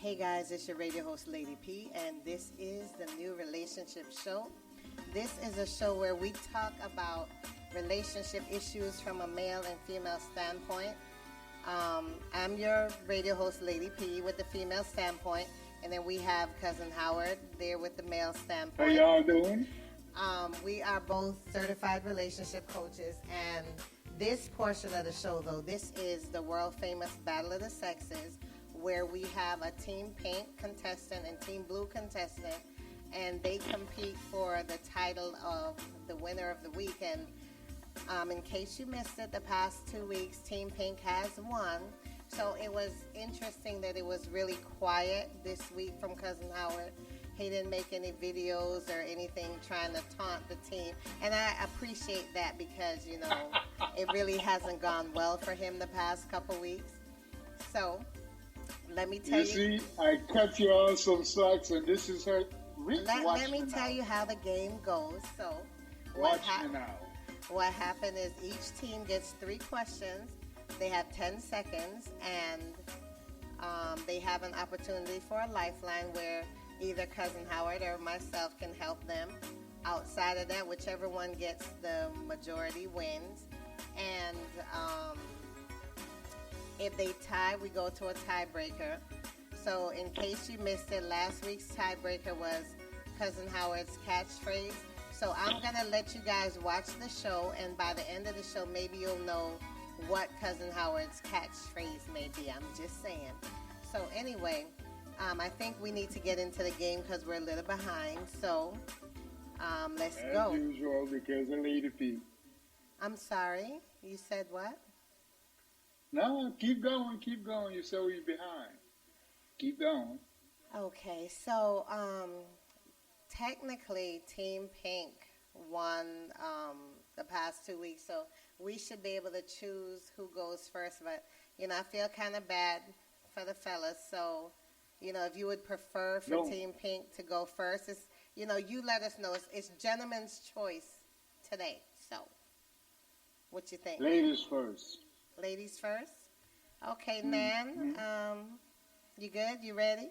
Hey guys, it's your radio host Lady P, and this is the new Relationship Show. This is a show where we talk about relationship issues from a male and female standpoint. I'm your radio host Lady P with the female standpoint, and then we have Cousin Howard there with the male standpoint. How y'all doing? We are both certified relationship coaches, and this portion of the show, though, this is the world famous Battle of the Sexes, where we have a Team Pink contestant and Team Blue contestant, and they compete for the title of the winner of the week. And in case you missed it, the past 2 weeks, Team Pink has won. So it was interesting that it was really quiet this week from Cousin Howard. He didn't make any videos or anything trying to taunt the team. And I appreciate that because, you know, it really hasn't gone well for him the past couple weeks. So let me tell you. You see, I cut you on some slacks, and this is her. Let me tell you how the game goes. So Watch me now. What happened is each team gets 3 questions. They have 10 seconds, and they have an opportunity for a lifeline where either Cousin Howard or myself can help them. Outside of that, whichever one gets the majority wins. And if they tie, we go to a tiebreaker. So in case you missed it, last week's tiebreaker was Cousin Howard's catchphrase. So I'm going to let you guys watch the show, and by the end of the show, maybe you'll know what Cousin Howard's catchphrase may be. I'm just saying. So anyway, I think we need to get into the game because we're a little behind. So let's go. As usual, because of Lady P. I'm sorry. You said what? No, keep going. You said we're behind. Keep going. Okay, so technically Team Pink won the past 2 weeks, so we should be able to choose who goes first. But, you know, I feel kind of bad for the fellas, so, you know, if you would prefer for Team Pink to go first, it's, you know, you let us know. It's gentleman's choice today, so what you think? Ladies first. Ladies first? Okay, Nan, you good? You ready?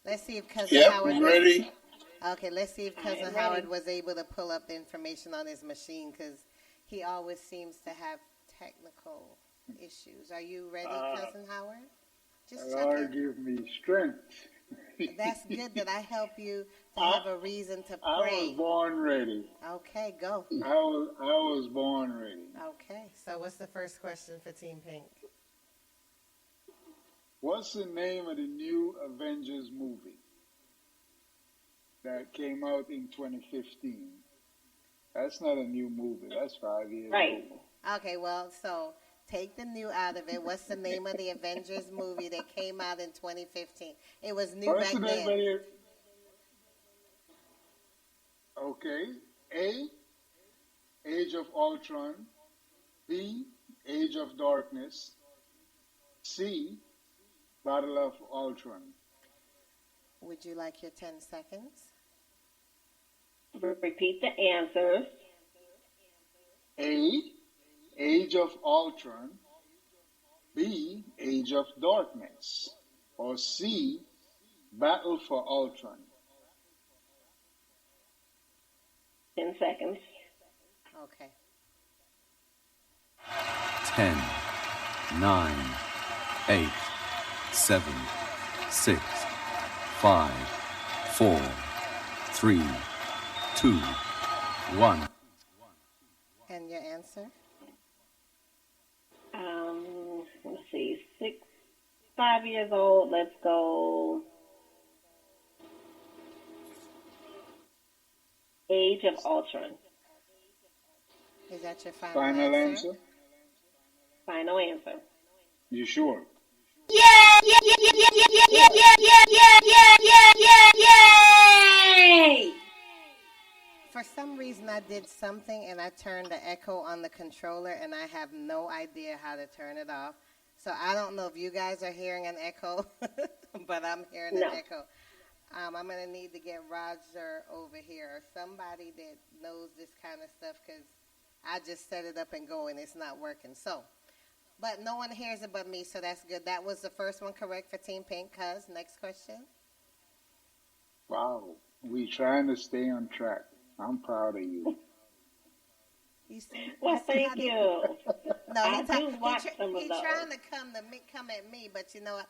Let's see if Cousin Howard... I'm ready. Okay, let's see if Cousin Howard was able to pull up the information on his machine, because he always seems to have technical issues. Are you ready, Cousin Howard? Just Lord, give me strength. That's good that I help you to have a reason to pray. I was born ready. Okay, go. I was born ready. Okay, so what's the first question for Team Pink? What's the name of the new Avengers movie that came out in 2015? That's not a new movie. That's 5 years old. Okay, well, so take the new out of it. What's the name of the Avengers movie that came out in 2015? It was new back then. Okay. A, Age of Ultron. B, Age of Darkness. C, Battle of Ultron. Would you like your 10 seconds? Repeat the answers. A, Age of Ultron. B, Age of Darkness. Or C, Battle for Ultron. 10 seconds. Okay. 10, 9, 8, 7, 6, 5, 4, 3, 2, 1. And your answer? Let's see, 5 years old. Let's go. Age of Ultron. Is that your Final answer? Final answer. You sure? Yeah! For some reason, I did something and I turned the echo on the controller, and I have no idea how to turn it off. So I don't know if you guys are hearing an echo, but I'm hearing an echo. I'm going to need to get Roger over here or somebody that knows this kind of stuff, because I just set it up and go and it's not working. So But no one hears it but me, so that's good. That was the first one correct for Team Pink. Cuz, next question. Wow. We trying to stay on track. I'm proud of you. You see? Well, You see how thank they- you. No, I do watch some of he those. trying to come at me, but you know what?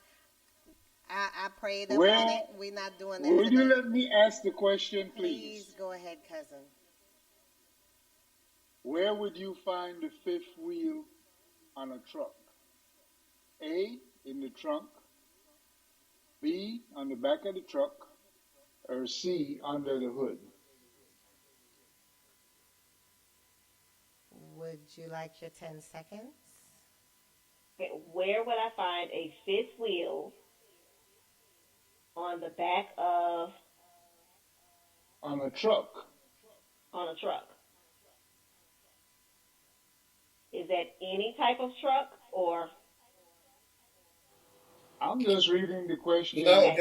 I prayed Where- about it. We're not doing that Would today. you let me ask the question, Please please? go ahead, cousin. Where would you find the fifth wheel on a truck? A, in the trunk. B, on the back of the truck. Or C, under the hood. Would you like your 10 seconds? Okay, where would I find a fifth wheel on the back of On a truck. on a truck? Is that any type of truck or I'm just reading the question. No,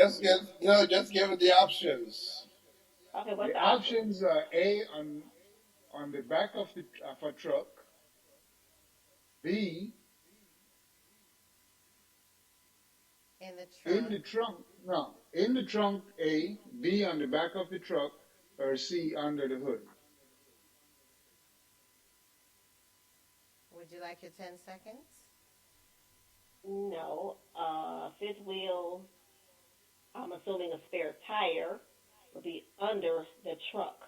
just give it the options. okay? What's The the option? options are A, on the back of a truck. B, In the in trunk. the trunk. No, in the trunk. A, B, on the back of the truck. Or C, under the hood. Would you like your 10 seconds? No, fifth wheel. I'm assuming a spare tire would be under the truck.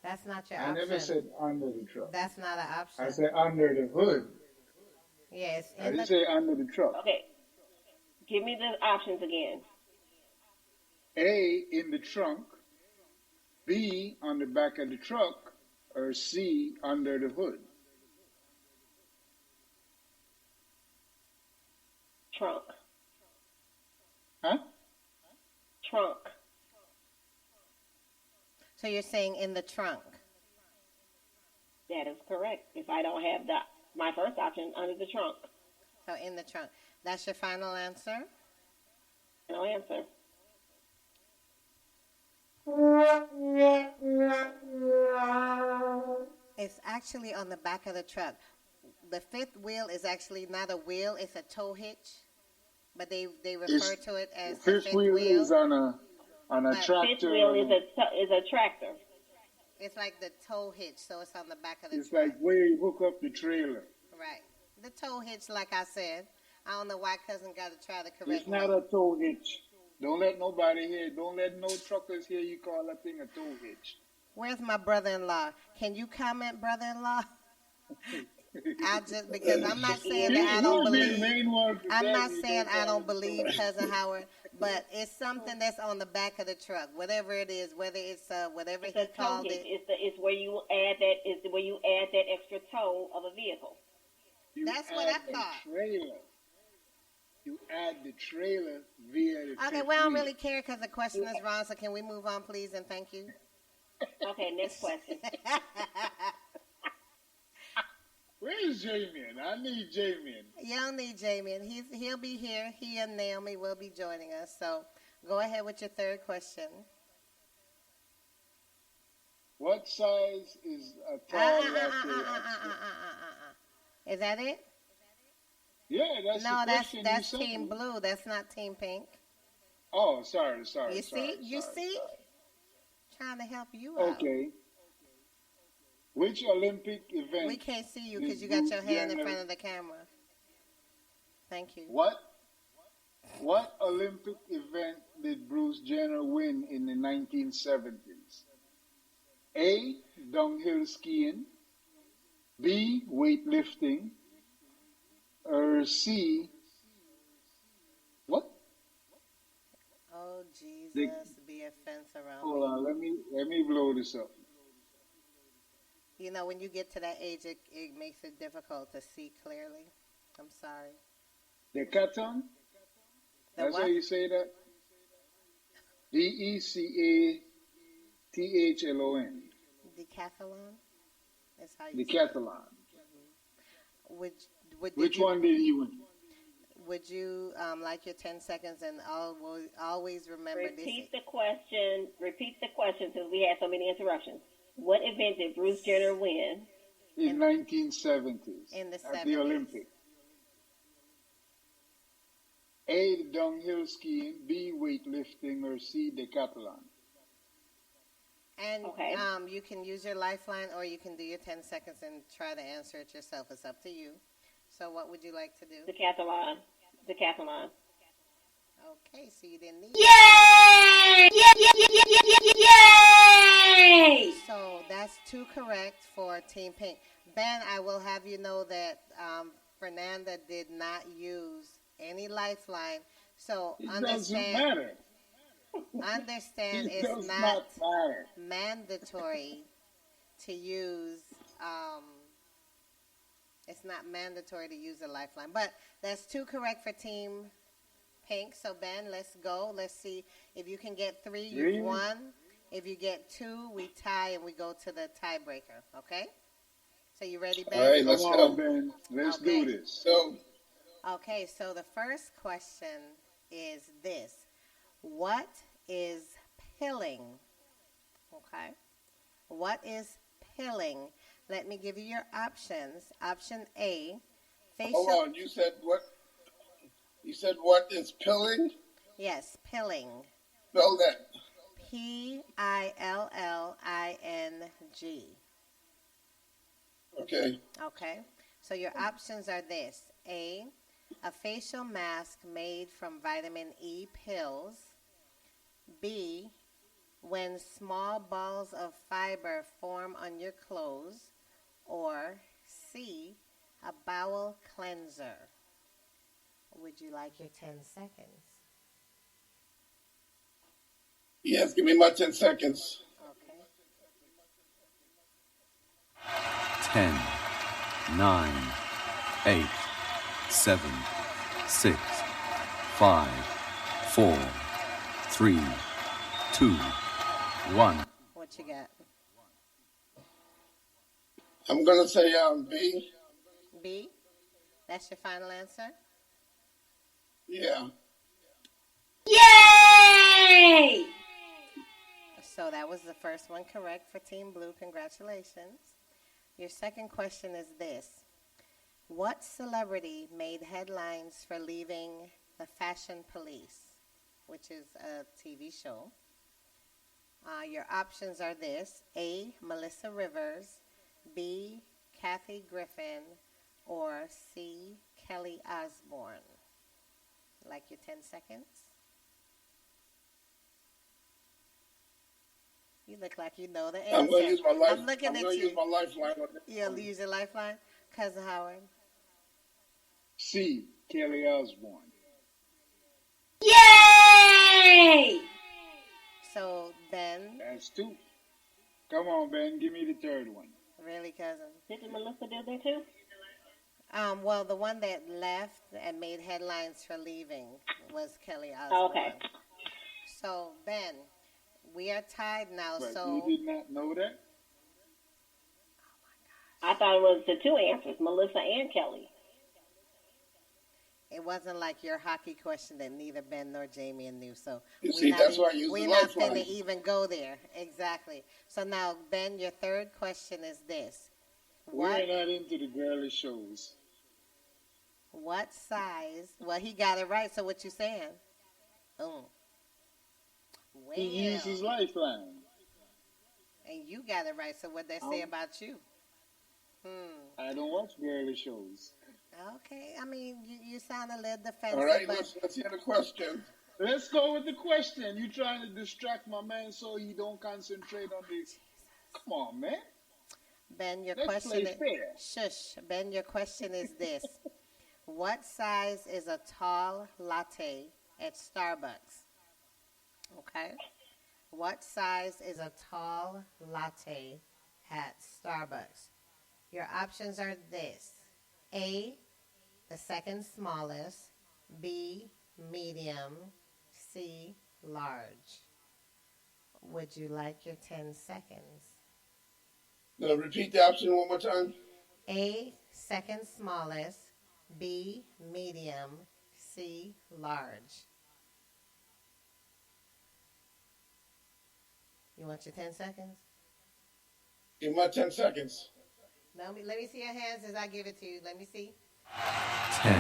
That's not your I option. never said under the truck. That's not an option. I said under the hood. Yes, I in didn't the say under the truck. Okay, give me the options again. A, in the trunk. B, on the back of the truck. Or C, under the hood. Trunk. Huh? Trunk. So you're saying in the trunk. That is correct. If I don't have my first option under the trunk, So in the trunk. That's your final answer? no answer. It's actually on the back of the truck. The fifth wheel is actually not a wheel, it's a tow hitch. But they refer to it as the Fifth wheel is on a But tractor. Fifth wheel is a tractor. It's like the tow hitch, so it's on the back of the It's truck. like where you hook up the trailer. Right. The tow hitch, like I said. I don't know why cousin got to try to correct It's not me. a tow hitch. Don't let nobody hear. Don't let no truckers hear you call that thing a tow hitch. Where's my brother-in-law? Can you comment, brother-in-law? I just because I'm not saying that I don't He'll be the believe. main one to I'm tell not you saying I call don't it a tow believe hitch. cousin Howard, but it's something that's on the back of the truck, whatever it is, whether it's whatever It's he a tow called hitch. it. It's where you add that. It's where you add that extra tow of a vehicle. You That's what add I the thought. Trailer. You add the trailer via the Okay, fifth we don't wheel. really care because the question is wrong. So can we move on, please, and thank you. Okay, next question. Where is Jamie? I need Jamie. You don't need Jamie. He'll be here. He and Naomi will be joining us. So go ahead with your third question. What size is a tall latte extra? Is that it? Yeah, that's No, the question. that's you sent Team me. Blue. That's not Team Pink. Oh, sorry. You sorry, see? You sorry, see? sorry. Trying to help you out. Okay. Which Olympic event? We can't see you did because you got your Bruce hand in Jenner- front of the camera. Thank you. What Olympic event did Bruce Jenner win in the 1970s? A. Downhill skiing. B. Weightlifting. Or C. What? Oh, Jesus, be a fence around Hold me. on. Let me blow this up. You know, when you get to that age, it makes it difficult to see clearly. I'm sorry. Decathlon? The That's what? how you say that? Decathlon. Decathlon? Is how you say it. Decathlon. Would Which you, one did he win? Would you like your 10 seconds and always remember Repeat the question. Repeat the question since we had so many interruptions. What event did Bruce Jenner win? In 1970s. In the At 70s. the Olympics. A, the downhill skiing, B, weightlifting, or C, decathlon. And Okay. you can use your lifeline or you can do your 10 seconds and try to answer it yourself. It's up to you. So what would you like to do? Decathlon. Decathlon. Okay, so you didn't need Yay! Yay! So that's 2 correct for Team Pink. Ben, I will have you know that Fernanda did not use any lifeline. So It doesn't understand matter. It does is not not matter. mandatory to use it's not mandatory to use a lifeline. But that's 2 correct for Team Pink. So Ben, let's go. Let's see if you can get 3, Really? you've won. If you get 2, we tie and we go to the tiebreaker. Okay? So you ready, Ben? All right, let's Come go. on, Ben. Let's Okay. do this. So, Okay, so the first question is this. What is pilling? Okay. What is pilling? Let me give you your options. Option A, facial. hold on. You said what? You said what is pilling? Yes, pilling. Spell that. Pilling. Okay. Okay. So your options are this. A facial mask made from vitamin E pills. B, when small balls of fiber form on your clothes. Or C, a bowel cleanser. Would you like your 10 seconds? Yes, give me my 10 seconds. Okay. 10, 9, 8, 7, 6, 5, 4, 3, 2, 1. What you got? I'm going to say B. B? That's your final answer? Yeah. Yay! So that was the first one correct for Team Blue. Congratulations. Your second question is this. What celebrity made headlines for leaving the Fashion Police, which is a TV show? Your options are this. A, Melissa Rivers. B, Kathy Griffin. Or C, Kelly Osbourne. Like your 10 seconds? You look like you know the answer. I'm going to use my life. I'm looking at going to you. use my lifeline on this. You'll use your lifeline? Cousin Howard. C, Kelly Osbourne. Yay! So, Ben, That's 2. Come on, Ben. Give me the third one. really, cousin? Didn't Melissa do that too? Well, the one that left and made headlines for leaving was Kelly Osbourne. Okay. So, Ben, we are tied now. But So, you did not know that? I thought it was the 2 answers, Melissa and Kelly. it wasn't like your hockey question that neither Ben nor Jamie knew. So, You see, that's why I use the we're not lifeline. going to even go there. Exactly. So now, Ben, your third question is this. We're not into the girly shows. What size? Well, he got it right. So what you saying? Well, He used his lifeline. and you got it right. So what they say about you? I don't watch girly shows. Okay. I mean, you sound a little defensive, All right, but let's hear the question. Let's go with the question. You trying to distract my man so he don't concentrate on this. Come on, man. Ben, your Let's question play fair. Shush. Ben, your question is this. What size is a tall latte at Starbucks? Okay. What size is a tall latte at Starbucks? Your options are this. A, the second smallest. B, medium. C, large. Would you like your 10 seconds? Now, repeat the option one more time. A, second smallest. B, medium. C, large. You want your 10 seconds? Give me my 10 seconds. Let me see your hands as I give it to you. Let me see. 10,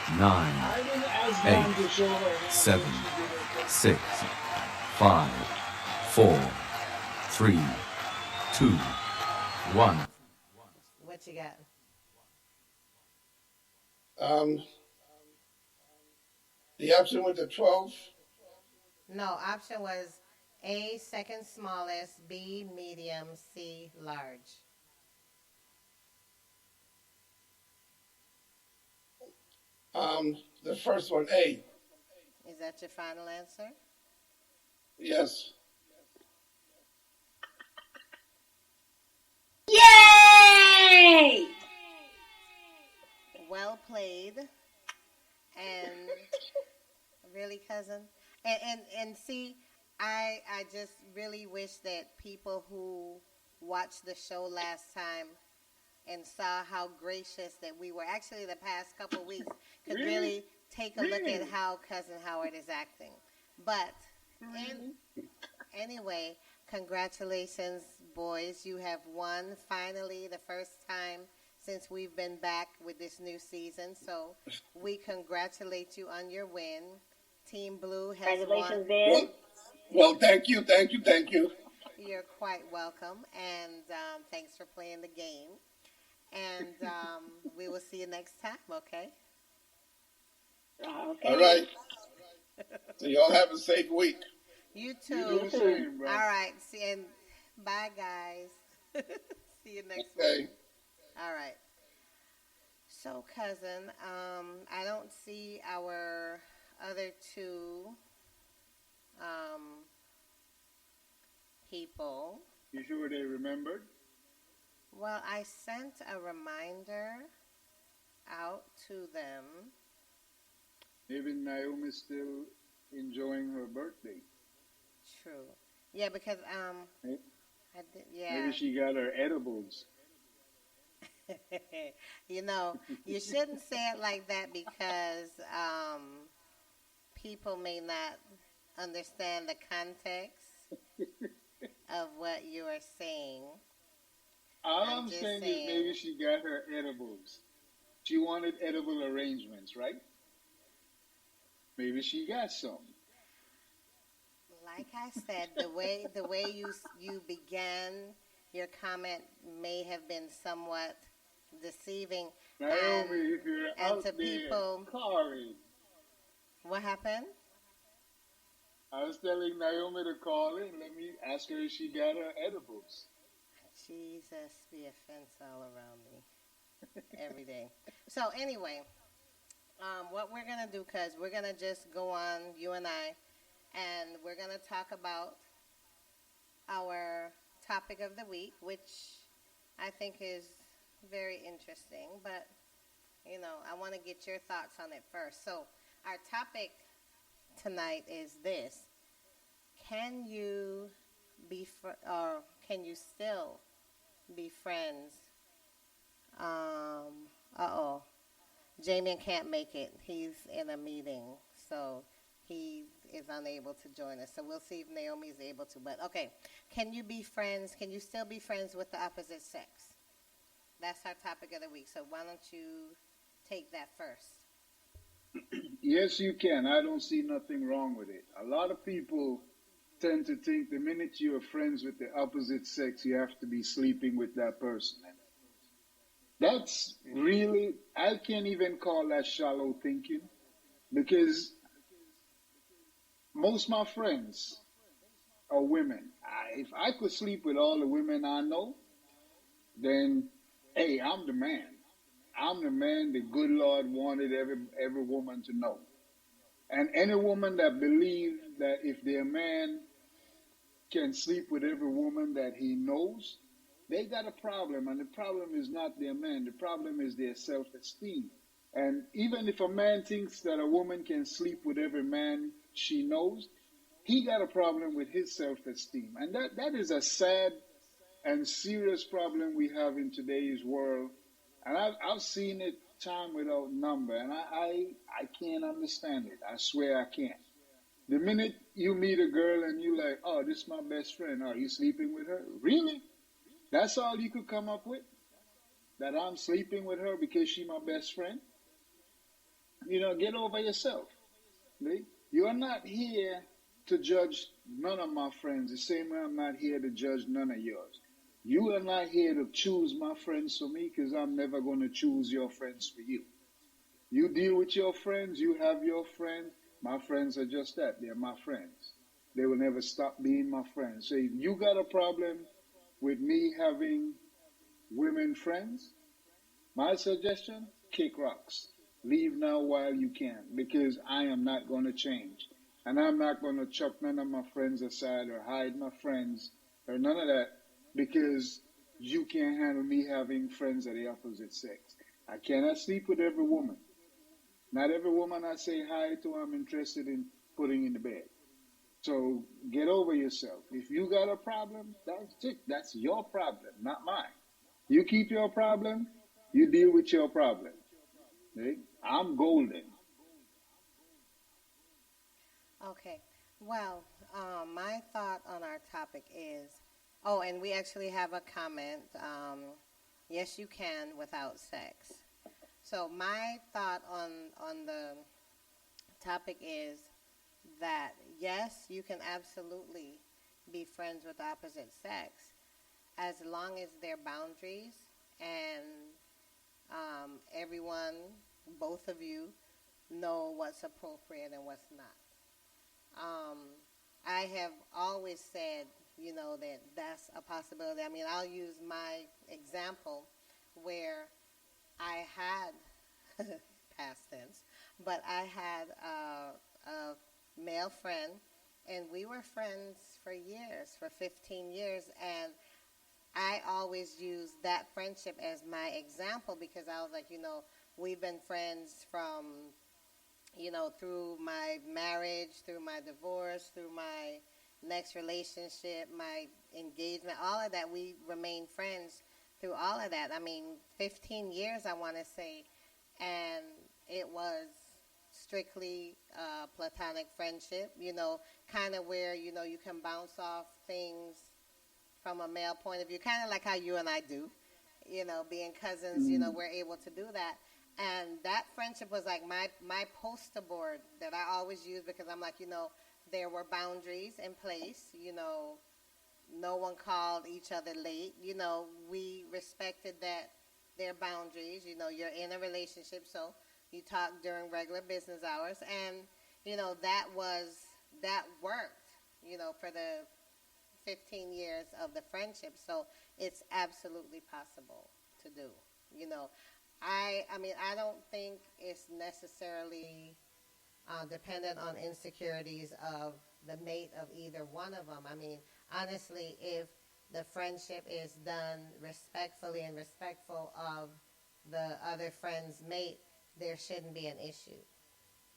9, I didn't ask 8, Mom to show her how 7, she did her 6, 5, 4, 3, 2, 1. What you got? The option with the 12. No, option was A, second smallest, B, medium, C, large. The first one, A. Is that your final answer? Yes. Yay! Well played. And really, cousin? And see, I just really wish that people who watched the show last time and saw how gracious that we were, actually the past couple weeks, could really take a look at how Cousin Howard is acting. But anyway, congratulations, boys. You have won finally the first time since we've been back with this new season. So we congratulate you on your win. Team Blue has Congratulations, won. Ben. Well, thank you. You're quite welcome, and thanks for playing the game. And we will see you next time, okay? Okay. All right. So y'all have a safe week. You You too. do the same, bro. All right. See, and bye, guys. See you next Okay. week. All right. So, cousin, I don't see our other two people. You sure they remembered? Well, I sent a reminder out to them. Maybe Naomi's still enjoying her birthday. True. Yeah, because May- I did, yeah. Maybe she got her edibles. You know, you shouldn't say it like that because people may not understand the context of what you are saying. All I'm I'm just saying saying. is maybe she got her edibles. She wanted edible arrangements, right? Maybe she got some. Like I said, the way you began your comment may have been somewhat deceiving. Naomi, if you're and out to there, people- calling. What happened? I was telling Naomi to call in. Let me ask her if she got her edibles. Jesus, be a fence all around me every day. So anyway, what we're gonna do, cause we're gonna just go on, you and I, and we're gonna talk about our topic of the week, which I think is very interesting. But you know, I want to get your thoughts on it first. So our topic tonight is this: can you be or can you still be friends? Jamian can't make it. He's in a meeting, so he is unable to join us. So we'll see if Naomi is able to. But okay, can you be friends? Can you still be friends with the opposite sex? That's our topic of the week. So why don't you take that first? Yes, you can. I don't see nothing wrong with it. A lot of people tend to think the minute you are friends with the opposite sex, you have to be sleeping with that person. And that's really, I can't even call that shallow thinking, because most of my friends are women. If I could sleep with all the women I know, then, hey, I'm the man. I'm the man the good Lord wanted every woman to know. And any woman that believes that if their man can sleep with every woman that he knows, they got a problem. And the problem is not their man. The problem is their self-esteem. And even if a man thinks that a woman can sleep with every man she knows, he got a problem with his self-esteem. And that is a sad and serious problem we have in today's world. And I've seen it time without number, and I can't understand it. I swear I can't. The minute you meet a girl and you like, oh, this is my best friend, are you sleeping with her? Really? That's all you could come up with? That I'm sleeping with her because she's my best friend? Get over yourself. See? You are not here to judge none of my friends, the same way I'm not here to judge none of yours. You are not here to choose my friends for me because I'm never going to choose your friends for you. You deal with your friends, you have your friends. My friends are just that. They're my friends. They will never stop being my friends. So if you got a problem with me having women friends, my suggestion, kick rocks. Leave now while you can because I am not going to change. And I'm not going to chuck none of my friends aside or hide my friends or none of that because you can't handle me having friends of the opposite sex. I cannot sleep with every woman. Not every woman I say hi to, I'm interested in putting in the bed. So get over yourself. If you got a problem, that's it. That's your problem, not mine. You keep your problem, you deal with your problem. See? I'm golden. Okay. Well, my thought on our topic is, oh, and we actually have a comment. Yes, you can without sex. So my thought on the topic is that yes, you can absolutely be friends with the opposite sex as long as there are boundaries and everyone, both of you, know what's appropriate and what's not. I have always said, that that's a possibility. I mean, I'll use my example where I had, past tense, but I had a male friend, and we were friends for years, for 15 years, and I always use that friendship as my example because I was like, we've been friends from, through my marriage, through my divorce, through my next relationship, my engagement, all of that. We remain friends through all of that. I mean, 15 years, I want to say, and it was strictly platonic friendship, kind of where, you can bounce off things from a male point of view, kind of like how you and I do, being cousins, we're able to do that. And that friendship was like my poster board that I always use because I'm like, there were boundaries in place, no one called each other late, we respected that their boundaries, you're in a relationship, so you talk during regular business hours, and, that worked, for the 15 years of the friendship, so it's absolutely possible to do, I mean, I don't think it's necessarily dependent on insecurities of the mate of either one of them. I mean, honestly, if the friendship is done respectfully and respectful of the other friend's mate, there shouldn't be an issue.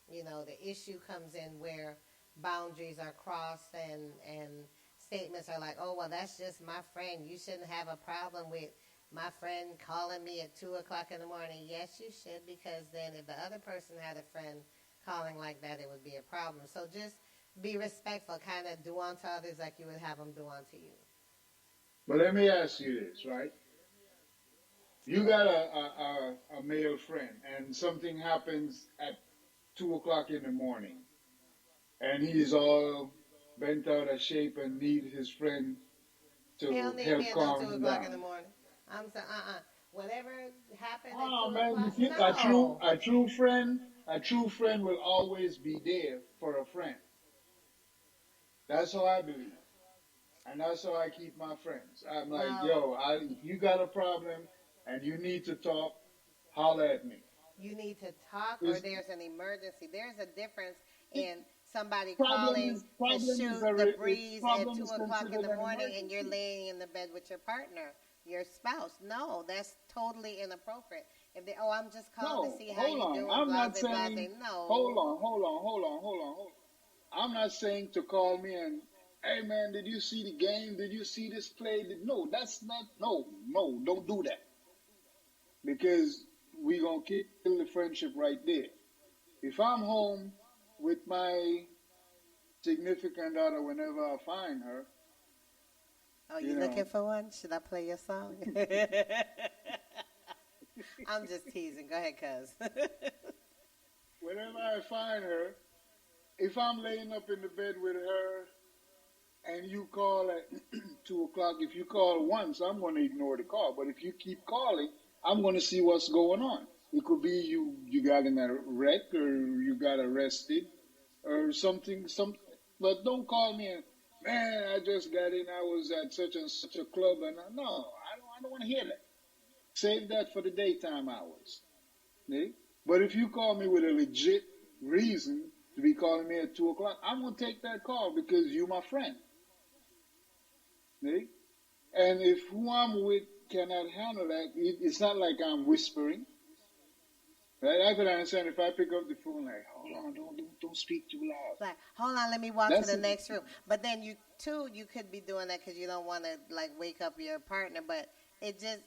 The issue comes in where boundaries are crossed and statements are like, oh, well, that's just my friend. You shouldn't have a problem with my friend calling me at 2 o'clock in the morning. Yes, you should, because then if the other person had a friend calling like that, it would be a problem. So just be respectful, kind of do unto others like you would have them do unto you. But let me ask you this, right? You got a male friend, and something happens at 2 o'clock in the morning, and he's all bent out of shape and need his friend He to don't need help me at no calm 2 him o'clock in the down. morning. I'm saying, whatever happened at Oh 2 man, you o'clock, see, no. a true friend will always be there for a friend. That's how I believe, and that's how I keep my friends. I'm like, Well, yo, if you got a problem and you need to talk, holler at me. you need to talk or It's, there's an emergency. There's a difference in somebody problem calling is to problem is shoot a the it, breeze at problem 2 is o'clock in considered the an morning and you're emergency. laying in the bed with your partner, your spouse. No, that's totally inappropriate. If they, oh, I'm just calling to No, see how hold you on. doing, I'm not blase, saying. blase. No. Hold on, hold on, hold on, hold on, hold on. I'm not saying to call me and, hey man, did you see the game? Did you see this play? No, that's not. No, no, don't do that because we gonna kill the friendship right there. If I'm home with my significant other, whenever I find her, Oh, you you looking know, for one? Should I play your song? I'm just teasing. Go ahead, cuz. whenever I find her, if I'm laying up in the bed with her and you call at 2 o'clock, if you call once, I'm going to ignore the call. But if you keep calling, I'm going to see what's going on. It could be you got in a wreck or you got arrested or something. But don't call me and, man, I just got in. I was at such and such a club, and no, I don't want to hear that. Save that for the daytime hours. See? But if you call me with a legit reason to be calling me at 2 o'clock, I'm gonna take that call because you're my friend. See? And if who I'm with cannot handle that, it's not like I'm whispering. Right? I could understand if I pick up the phone like, hold on, don't speak too loud. Like, hold on, let me walk That's to the it. next room. But then you could be doing that because you don't want to like wake up your partner. But it's just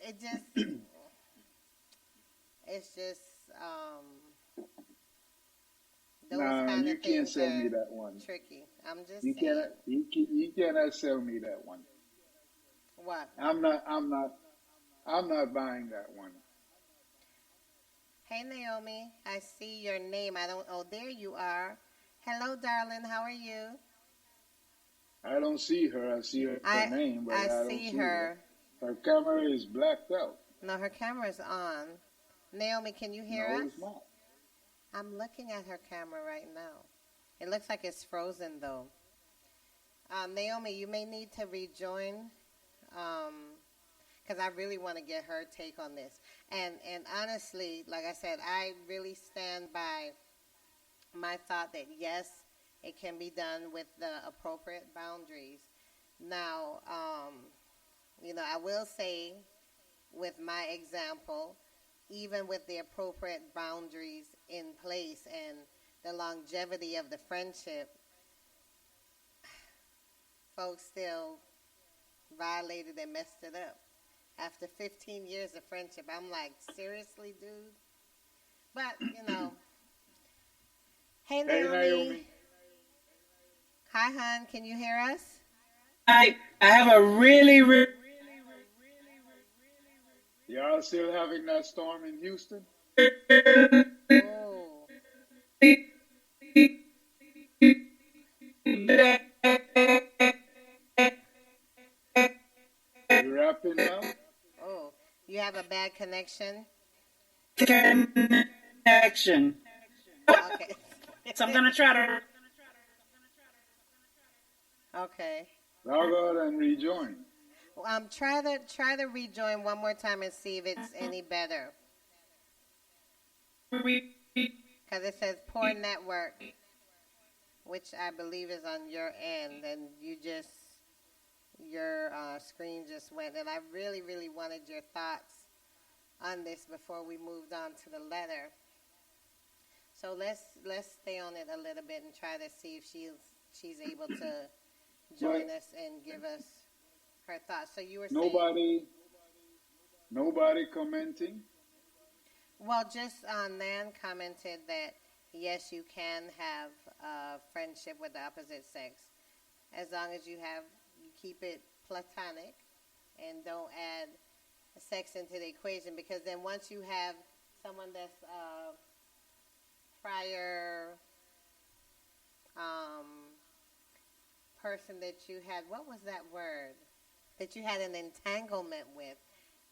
those Nah, kind you of can't things sell me are that one. tricky. I'm just You saying. cannot, you cannot sell me that one. What? I'm not buying that one. Hey Naomi, I see your name. I don't. Oh, there you are. Hello, darling. How are you? I don't see her. I see her name, but I don't see see her. her. Her camera is blacked out. No, her camera's on. Naomi, can you hear No, us? it's not. I'm looking at her camera right now. It looks like it's frozen though. Naomi, you may need to rejoin, because I really want to get her take on this. And honestly, like I said, I really stand by my thought that yes, it can be done with the appropriate boundaries. Now, I will say with my example, even with the appropriate boundaries in place and the longevity of the friendship, folks still violated and messed it up. After 15 years of friendship, I'm like, seriously, dude? But, hey, Hey, Naomi. Naomi. Hi, hon. Can you hear us? I have a really, really Y'all still having that storm in Houston? Oh. You wrapping now? Oh. You have a bad connection? connection. Okay. So I'm gonna try to. Okay. Log out and rejoin. Try to rejoin one more time and see if it's any better. Because it says poor network, which I believe is on your end, and your screen just went. And I really, really wanted your thoughts on this before we moved on to the letter. So let's stay on it a little bit and try to see if she's able to join us and give us her thoughts. So you were saying nobody commenting. Well, just Nan commented that yes, you can have a friendship with the opposite sex as long as you keep it platonic and don't add sex into the equation, because then once you have someone that's prior person that you had, what was that word? That you had an entanglement with,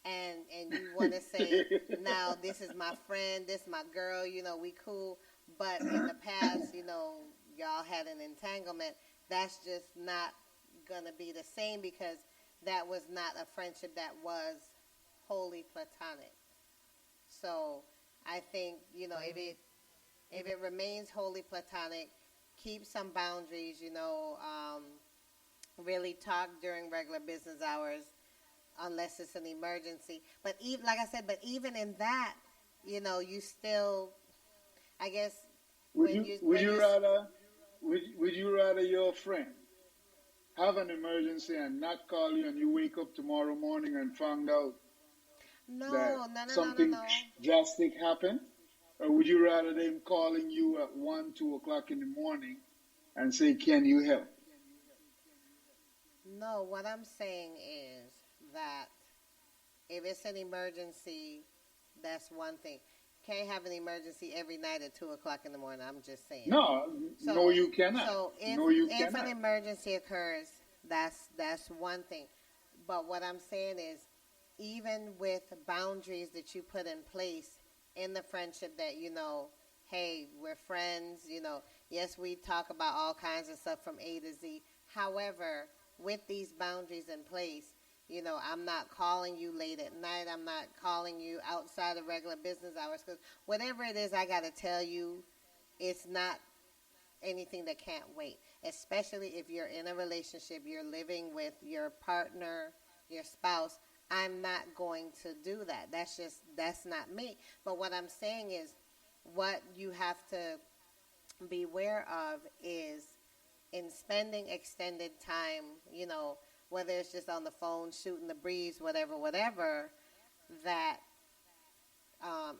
and you want to say, now this is my friend, this is my girl, we cool, but in the past, y'all had an entanglement. That's just not going to be the same, because that was not a friendship that was wholly platonic. So I think, if it remains wholly platonic, keep some boundaries, really talk during regular business hours unless it's an emergency. But like I said, even in that, you still, I guess, Would you rather your friend have an emergency and not call you, and you wake up tomorrow morning and find out no, something drastic happened? Or would you rather them calling you at 1, 2 o'clock in the morning and say, can you help? No, what I'm saying is that if it's an emergency, that's one thing. can't have an emergency every night at 2:00 in the morning. I'm just saying. No, So, no, you cannot. so No, you if an cannot. emergency occurs, that's one thing. But what I'm saying is, even with boundaries that you put in place in the friendship, that hey, we're friends. Yes, we talk about all kinds of stuff from A to Z. However, with these boundaries in place, I'm not calling you late at night. I'm not calling you outside of regular business hours, because whatever it is I got to tell you, it's not anything that can't wait, especially if you're in a relationship, you're living with your partner, your spouse. I'm not going to do that. That's not me. But what I'm saying is, what you have to beware of is, in spending extended time, whether it's just on the phone, shooting the breeze, whatever, that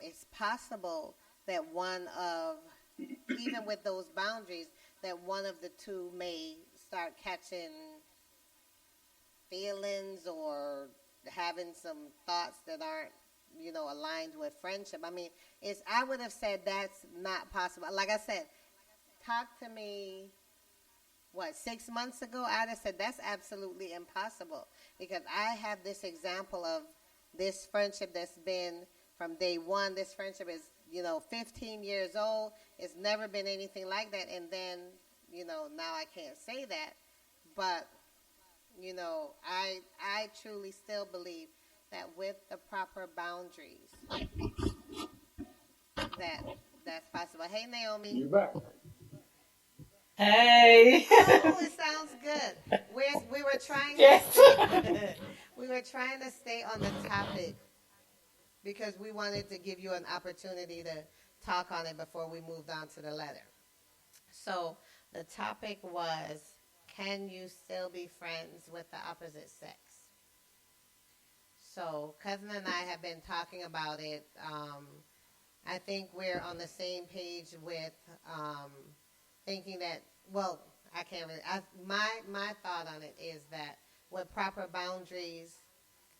it's possible that even with those boundaries, that one of the two may start catching feelings or having some thoughts that aren't, aligned with friendship. I mean, I would have said that's not possible. Like I said, talk to me, 6 months ago, I'd have said that's absolutely impossible, because I have this example of this friendship that's been from day one. This friendship is, 15 years old. It's never been anything like that. And then, now I can't say that. But, I truly still believe that with the proper boundaries, that's possible. Hey, Naomi. You're back. Hey. Oh, it sounds good. We were trying we were trying to stay on the topic, because we wanted to give you an opportunity to talk on it before we moved on to the letter. So the topic was, can you still be friends with the opposite sex? So Cousin and I have been talking about it. I think we're on the same page with thinking that, well, I can't really, my thought on it is that with proper boundaries,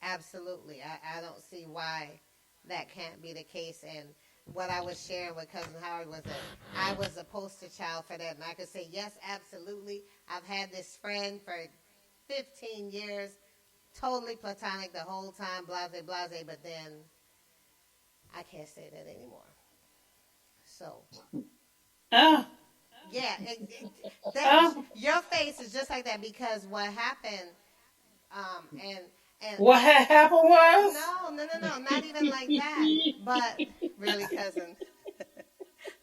absolutely. I don't see why that can't be the case. And what I was sharing with Cousin Howard was that I was a poster child for that. And I could say, yes, absolutely. I've had this friend for 15 years, totally platonic the whole time, blase, blase, but then I can't say that anymore. So, yeah, your face is just like that, because what happened, and What had happened was? No, not even like that. But really, Cousin,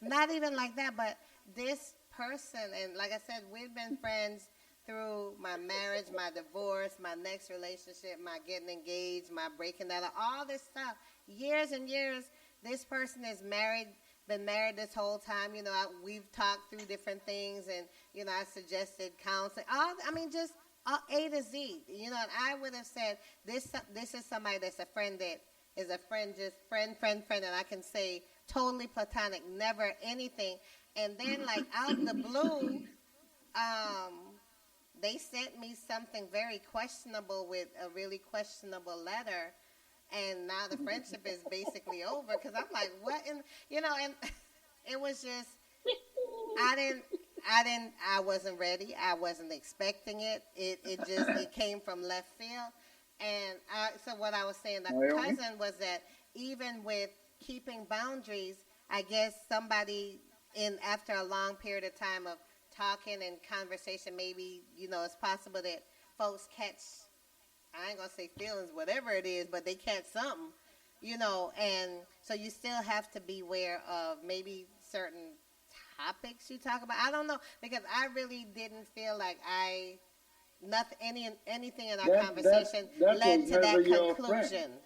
not even like that. But this person, and like I said, we've been friends through my marriage, my divorce, my next relationship, my getting engaged, my breaking that up, all this stuff, years and years. This person is married, been married this whole time. We've talked through different things, and I suggested counseling. Just A to Z. And I would have said this is somebody that's a friend, that is a friend, just friend, and I can say totally platonic, never anything. And then, like, out the blue, they sent me something very questionable with a really questionable letter, and now the friendship is basically over, because I'm like, what? And it was just, I wasn't ready. I wasn't expecting it. It came from left field. And so what I was saying, the cousin, was that even with keeping boundaries, I guess somebody after a long period of time of talking and conversation, maybe, it's possible that folks catch, I ain't going to say feelings, whatever it is, but they catch something, and so you still have to beware of maybe certain topics you talk about. I don't know, because I really didn't feel like anything in our conversation led to that conclusion.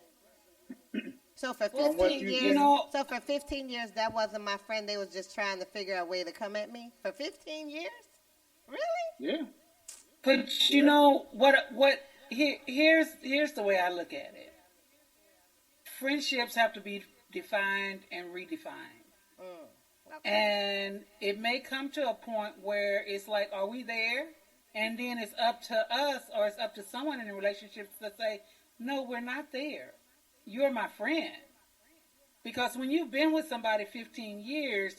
So for 15 years, that wasn't my friend. They was just trying to figure out a way to come at me for 15 years. Really? Yeah. But here's the way I look at it. Friendships have to be defined and redefined. Okay. And it may come to a point where it's like, are we there? And then it's up to us, or it's up to someone in a relationship to say, no, we're not there. You're my friend. Because when you've been with somebody 15 years,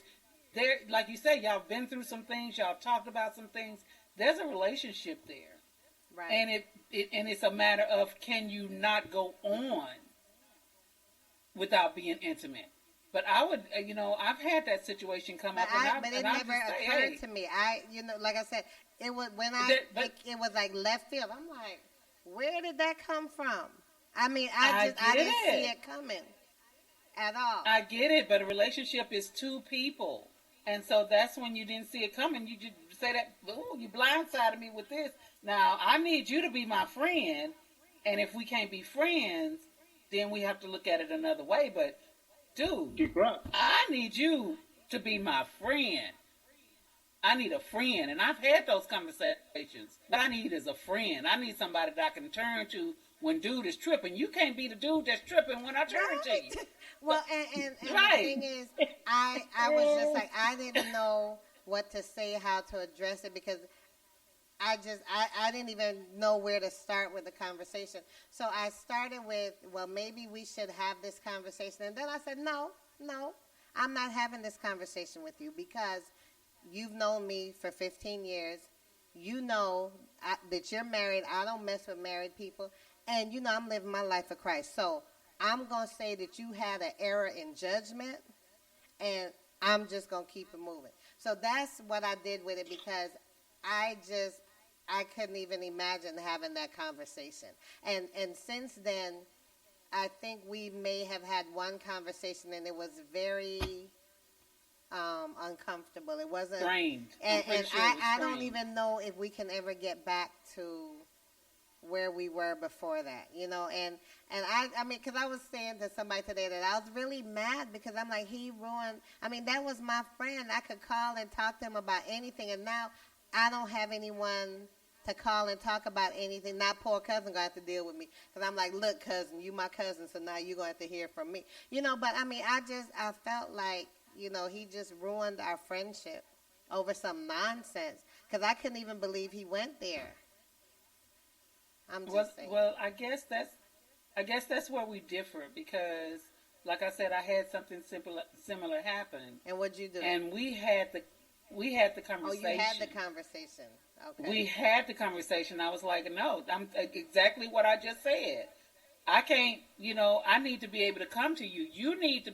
there, like you say, y'all been through some things, y'all talked about some things. There's a relationship there, Right. and it's a matter of, can you not go on without being intimate? But I would, I've had that situation come up, But it never occurred to me. Like I said, it was when it was like left field. I'm like, where did that come from? I mean, I didn't see it coming at all. I get it, but a relationship is two people, and so that's when you didn't see it coming. You just say that, "Ooh, you blindsided me with this." Now I need you to be my friend, and if we can't be friends, then we have to look at it another way. But dude, I need you to be my friend. I need a friend. And I've had those conversations. What I need is a friend. I need somebody that I can turn to when dude is tripping. You can't be the dude that's tripping when I turn to you. Well, and the thing is, I was just like, I didn't know what to say, how to address it, because I didn't even know where to start with the conversation. So I started with, well, maybe we should have this conversation. And then I said, no, I'm not having this conversation with you, because you've known me for 15 years. You know that you're married. I don't mess with married people. And, I'm living my life for Christ. So I'm going to say that you had an error in judgment, and I'm just going to keep it moving. So that's what I did with it, because I couldn't even imagine having that conversation. And since then, I think we may have had one conversation, and it was very uncomfortable. It wasn't strained. And I don't even know if we can ever get back to where we were before that, And I mean, because I was saying to somebody today that I was really mad, because I'm like, he ruined. I mean, that was my friend. I could call and talk to him about anything, and now I don't have anyone to call and talk about anything. Now poor cousin going to have to deal with me, because I'm like, look, cousin, you my cousin, so now you're going to have to hear from me. But I mean, I felt like, he just ruined our friendship over some nonsense, because I couldn't even believe he went there. I'm just saying. Well, I guess that's where we differ, because, like I said, I had something similar happen. And what'd you do? And we had the conversation. Oh, you had the conversation. Okay. We had the conversation. I was like, no, I'm exactly what I just said. I can't, I need to be able to come to you. You need to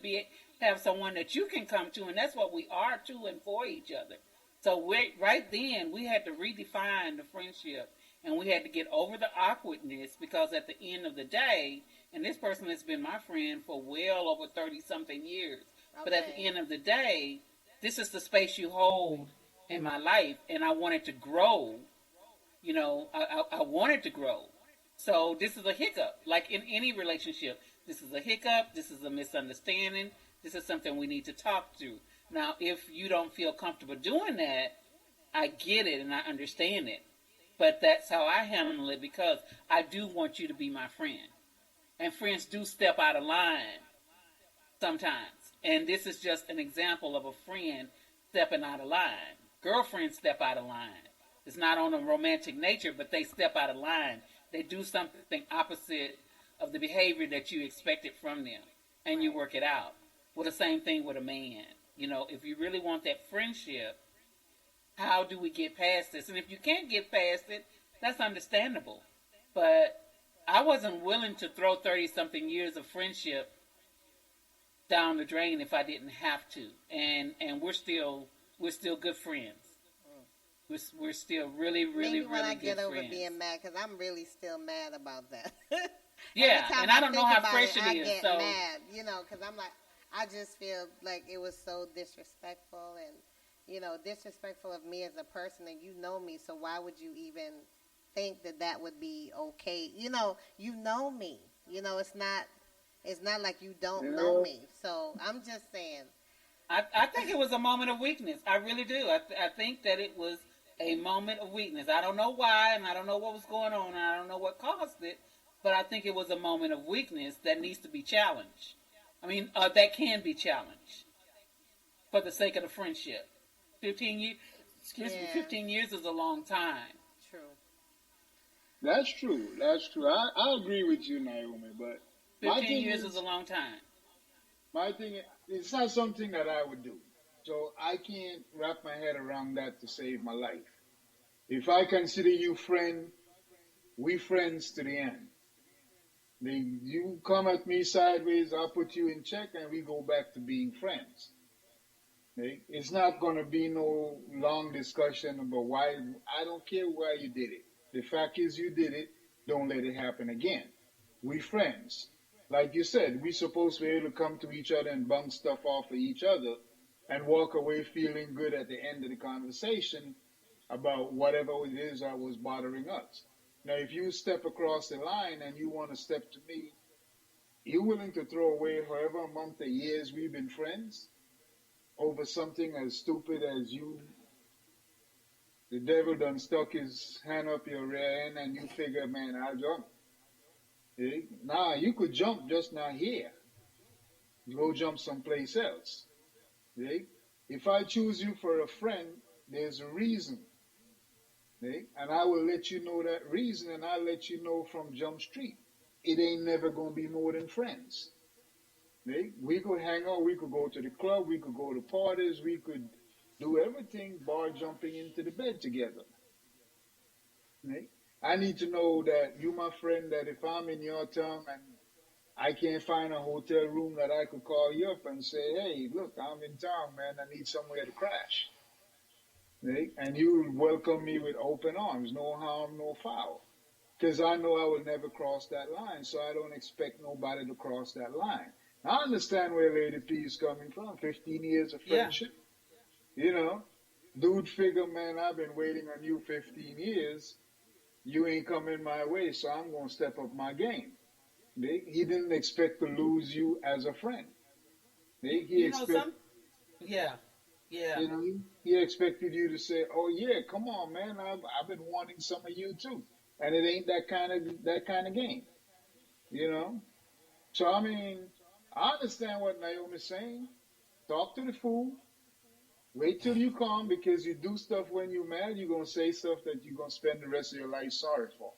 have someone that you can come to, and that's what we are to and for each other. So right then, we had to redefine the friendship, and we had to get over the awkwardness, because at the end of the day, and this person has been my friend for well over 30-something years, but at the end of the day, this is the space you hold in my life, and I wanted to grow. I wanted to grow. So this is a hiccup, like in any relationship. This is a hiccup. This is a misunderstanding. This is something we need to talk through. Now, if you don't feel comfortable doing that, I get it and I understand it. But that's how I handle it, because I do want you to be my friend. And friends do step out of line sometimes. And this is just an example of a friend stepping out of line. Girlfriends step out of line. It's not on a romantic nature, but they step out of line. They do something opposite of the behavior that you expected from them, and you work it out. Well, the same thing with a man. If you really want that friendship, how do we get past this? And if you can't get past it, that's understandable. But I wasn't willing to throw 30-something years of friendship down the drain if I didn't have to. And we're still good friends. We're still really, really, really good friends. Maybe when I get over being mad, because I'm really still mad about that. Yeah, and I don't know how fresh it is. I get mad, because I'm like, I just feel like it was so disrespectful, and disrespectful of me as a person, and you know me, so why would you even think that would be okay? You know me. It's not like you don't know me. So I'm just saying. I think it was a moment of weakness. I really do. I think that it was a moment of weakness. I don't know why, and I don't know what was going on, and I don't know what caused it, but I think it was a moment of weakness that needs to be challenged. I mean, that can be challenged for the sake of the friendship. 15 years is a long time. True. That's true. I agree with you, Naomi. But 15 years is a long time. My thing, it's not something that I would do. So I can't wrap my head around that to save my life. If I consider you friend, we friends to the end. You come at me sideways, I'll put you in check, and we go back to being friends. Okay? It's not going to be no long discussion about why. I don't care why you did it. The fact is, you did it. Don't let it happen again. We friends. Like you said, we supposed to be able to come to each other and bounce stuff off of each other and walk away feeling good at the end of the conversation about whatever it is that was bothering us. Now, if you step across the line and you want to step to me, you're willing to throw away however amount of years we've been friends over something as stupid as you, the devil done stuck his hand up your rear end and you figure, man, I'll jump. Okay? Nah, you could jump, just not here. You go jump someplace else. Okay? If I choose you for a friend, there's a reason. Okay? And I will let you know that reason, and I'll let you know from Jump Street. It ain't never going to be more than friends. Okay? We could hang out, we could go to the club, we could go to parties, we could do everything bar jumping into the bed together. Okay? I need to know that you, my friend, that if I'm in your town and I can't find a hotel room, that I could call you up and say, hey, look, I'm in town, man, I need somewhere to crash. Okay? And you welcome me with open arms, no harm, no foul. Because I know I will never cross that line, so I don't expect nobody to cross that line. I understand where Lady P is coming from. 15 years of Yeah. friendship. You know, dude figure, man, I've been waiting on you 15 years. You ain't coming my way, so I'm going to step up my game. He didn't expect to lose you as a friend. He You know, expect, yeah, yeah. you know, he expected you to say, "Oh yeah, come on, man, I've been wanting some of you too," and it ain't that kind of game, you know. So I mean, I understand what Naomi's saying. Talk to the fool. Wait till you calm because you do stuff when you're mad. You're gonna say stuff that you're gonna spend the rest of your life sorry for.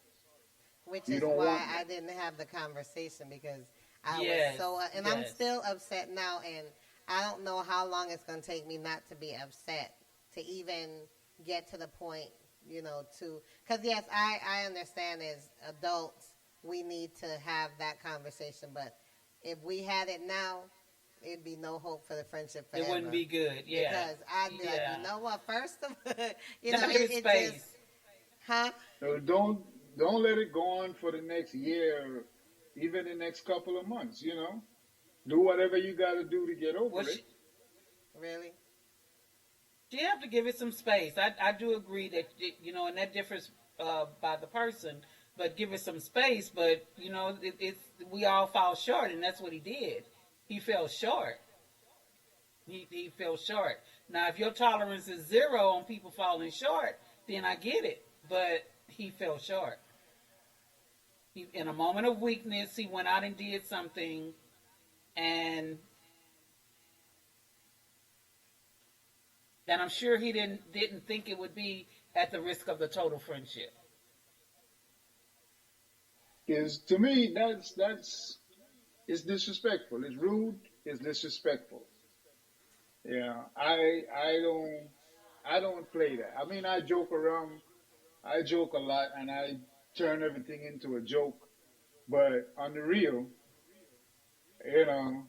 Which You is don't why want I that. didn't have the conversation because I Yes, was so, and I'm yes. still upset now, and I don't know how long it's going to take me not to be upset to even get to the point, because yes, I understand as adults we need to have that conversation, but if we had it now, it'd be no hope for the friendship forever. It wouldn't be good. Yeah. Because I'd be like, Yeah. you know what? First of all, Just give it it space. just, huh? So don't let it go on for the next year, even the next couple of months. You know, do whatever you got to do to get over Well, it. Really? you have to give it some space. I do agree that, and that differs by the person, but give it some space. But, we all fall short, and that's what he did. He fell short. He fell short. Now, if your tolerance is 0 on people falling short, then I get it. But he fell short. In a moment of weakness, he went out and did something, and I'm sure he didn't think it would be at the risk of the total friendship. Is to me that's it's disrespectful. It's rude. It's disrespectful. Yeah, I don't play that. I mean, I joke around. I joke a lot, and I turn everything into a joke. But on the real, you know,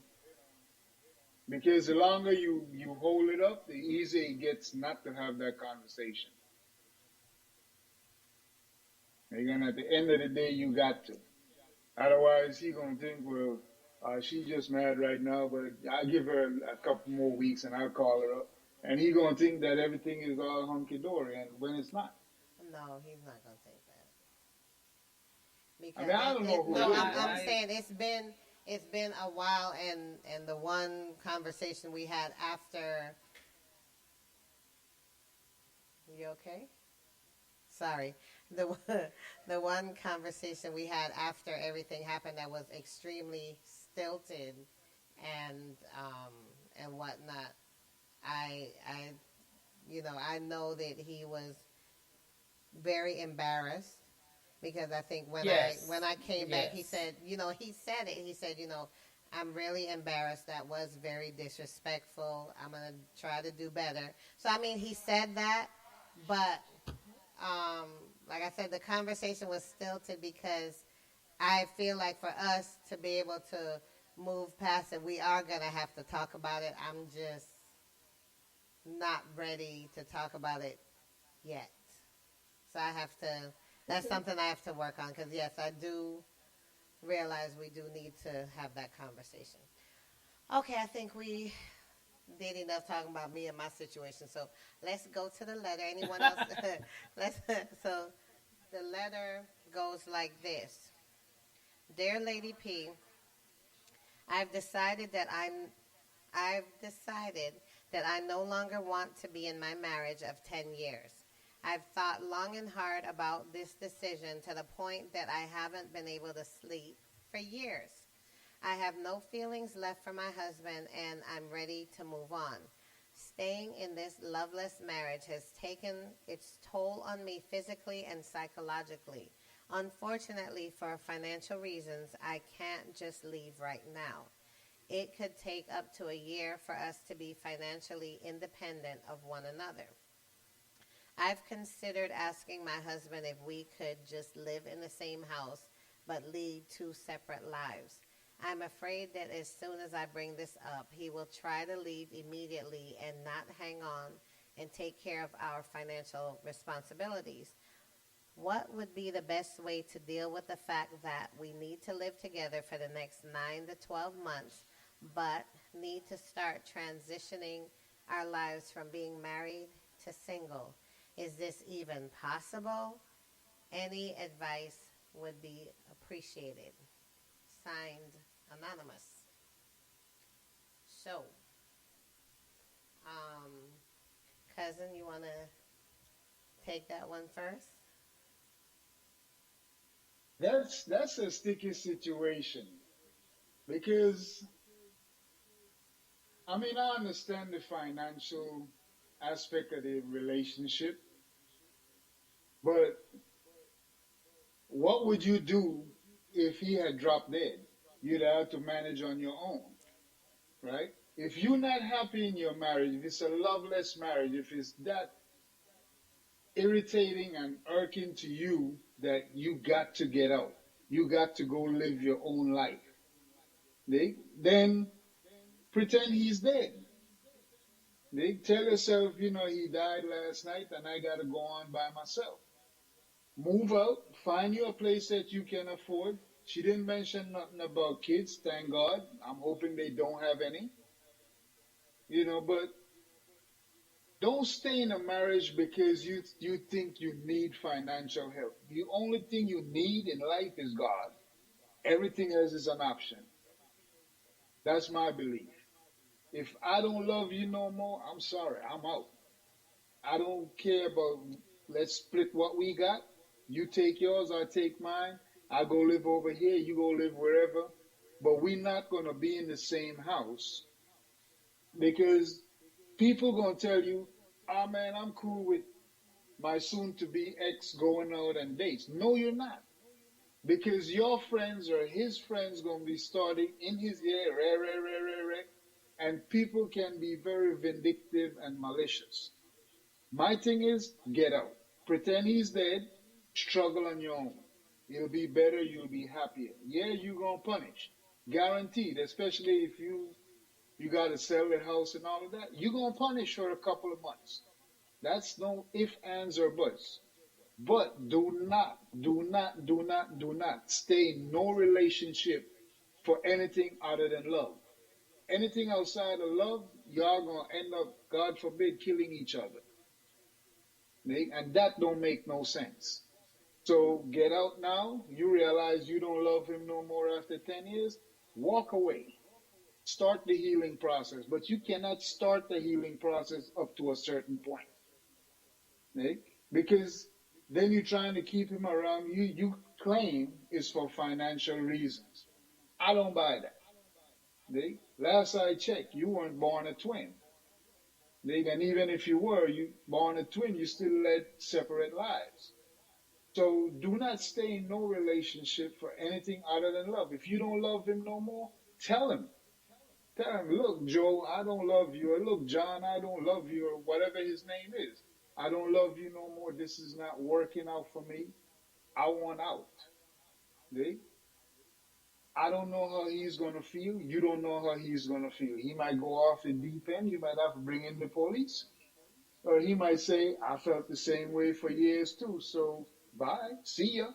because the longer you hold it up, the easier it gets not to have that conversation. And at the end of the day, you got to. Otherwise, he gonna think, well, she's just mad right now, but I'll give her a couple more weeks and I'll call her up. And he gonna think that everything is all hunky dory, and when it's not. No, he's not gonna think that. I Because mean, I don't know who no, it is. I'm saying it's been a while, and the one conversation we had after. You okay? Sorry. The one conversation we had after everything happened that was extremely stilted and whatnot. I know that he was very embarrassed because I think when Yes. I came back, he Yes. said, he said it. He said, I'm really embarrassed. That was very disrespectful. I'm going to try to do better. So, I mean, he said that, but like I said, the conversation was stilted because I feel like for us to be able to move past it, we are going to have to talk about it. I'm just not ready to talk about it yet. So I have to, that's something I have to work on because, yes, I do realize we do need to have that conversation. Okay, I think we did enough talking about me and my situation. So let's go to the letter. Anyone else? So the letter goes like this. Dear Lady P, I've decided that I no longer want to be in my marriage of 10 years. I've thought long and hard about this decision to the point that I haven't been able to sleep for years. I have no feelings left for my husband and I'm ready to move on. Staying in this loveless marriage has taken its toll on me physically and psychologically. Unfortunately, for financial reasons, I can't just leave right now. It could take up to a year for us to be financially independent of one another. I've considered asking my husband if we could just live in the same house but lead two separate lives. I'm afraid that as soon as I bring this up, he will try to leave immediately and not hang on and take care of our financial responsibilities. What would be the best way to deal with the fact that we need to live together for the next 9 to 12 months, but need to start transitioning our lives from being married to single? Is this even possible? Any advice would be appreciated. Signed, Anonymous. So, cousin, you want to take that one first? That's a sticky situation because I mean I understand the financial aspect of the relationship, but what would you do if he had dropped dead? You'd have to manage on your own, right? If you're not happy in your marriage, if it's a loveless marriage, if it's that irritating and irking to you that you got to get out, you got to go live your own life, then pretend he's dead. Tell yourself, he died last night and I got to go on by myself. Move out, find you a place that you can afford. She didn't mention nothing about kids, thank God. I'm hoping they don't have any. But don't stay in a marriage because you think you need financial help. The only thing you need in life is God. Everything else is an option. That's my belief. If I don't love you no more, I'm sorry, I'm out. I don't care about, let's split what we got. You take yours, I take mine. I go live over here, you go live wherever. But we're not going to be in the same house because people going to tell you, oh man, I'm cool with my soon-to-be ex going out and dates. No, you're not. Because your friends or his friends going to be starting in his ear, and people can be very vindictive and malicious. My thing is, get out. Pretend he's dead, struggle on your own. It'll be better, you'll be happier. Yeah, you're going to punish. Guaranteed, especially if you got to sell the house and all of that. You're going to punish for a couple of months. That's no ifs, ands, or buts. But do not stay in no relationship for anything other than love. Anything outside of love, y'all going to end up, God forbid, killing each other. And that don't make no sense. So get out now. You realize you don't love him no more after 10 years. Walk away. Start the healing process. But you cannot start the healing process up to a certain point. Because then you're trying to keep him around. You claim it's for financial reasons. I don't buy that. Last I checked, you weren't born a twin. And even if you were, you born a twin, you still led separate lives. So do not stay in no relationship for anything other than love. If you don't love him no more, Tell him. Tell him, look, Joe, I don't love you. Or look, John, I don't love you. Or whatever his name is. I don't love you no more. This is not working out for me. I want out. See? I don't know how he's going to feel. You don't know how he's going to feel. He might go off the deep end. You might have to bring in the police. Or he might say, I felt the same way for years too. So, bye. See ya.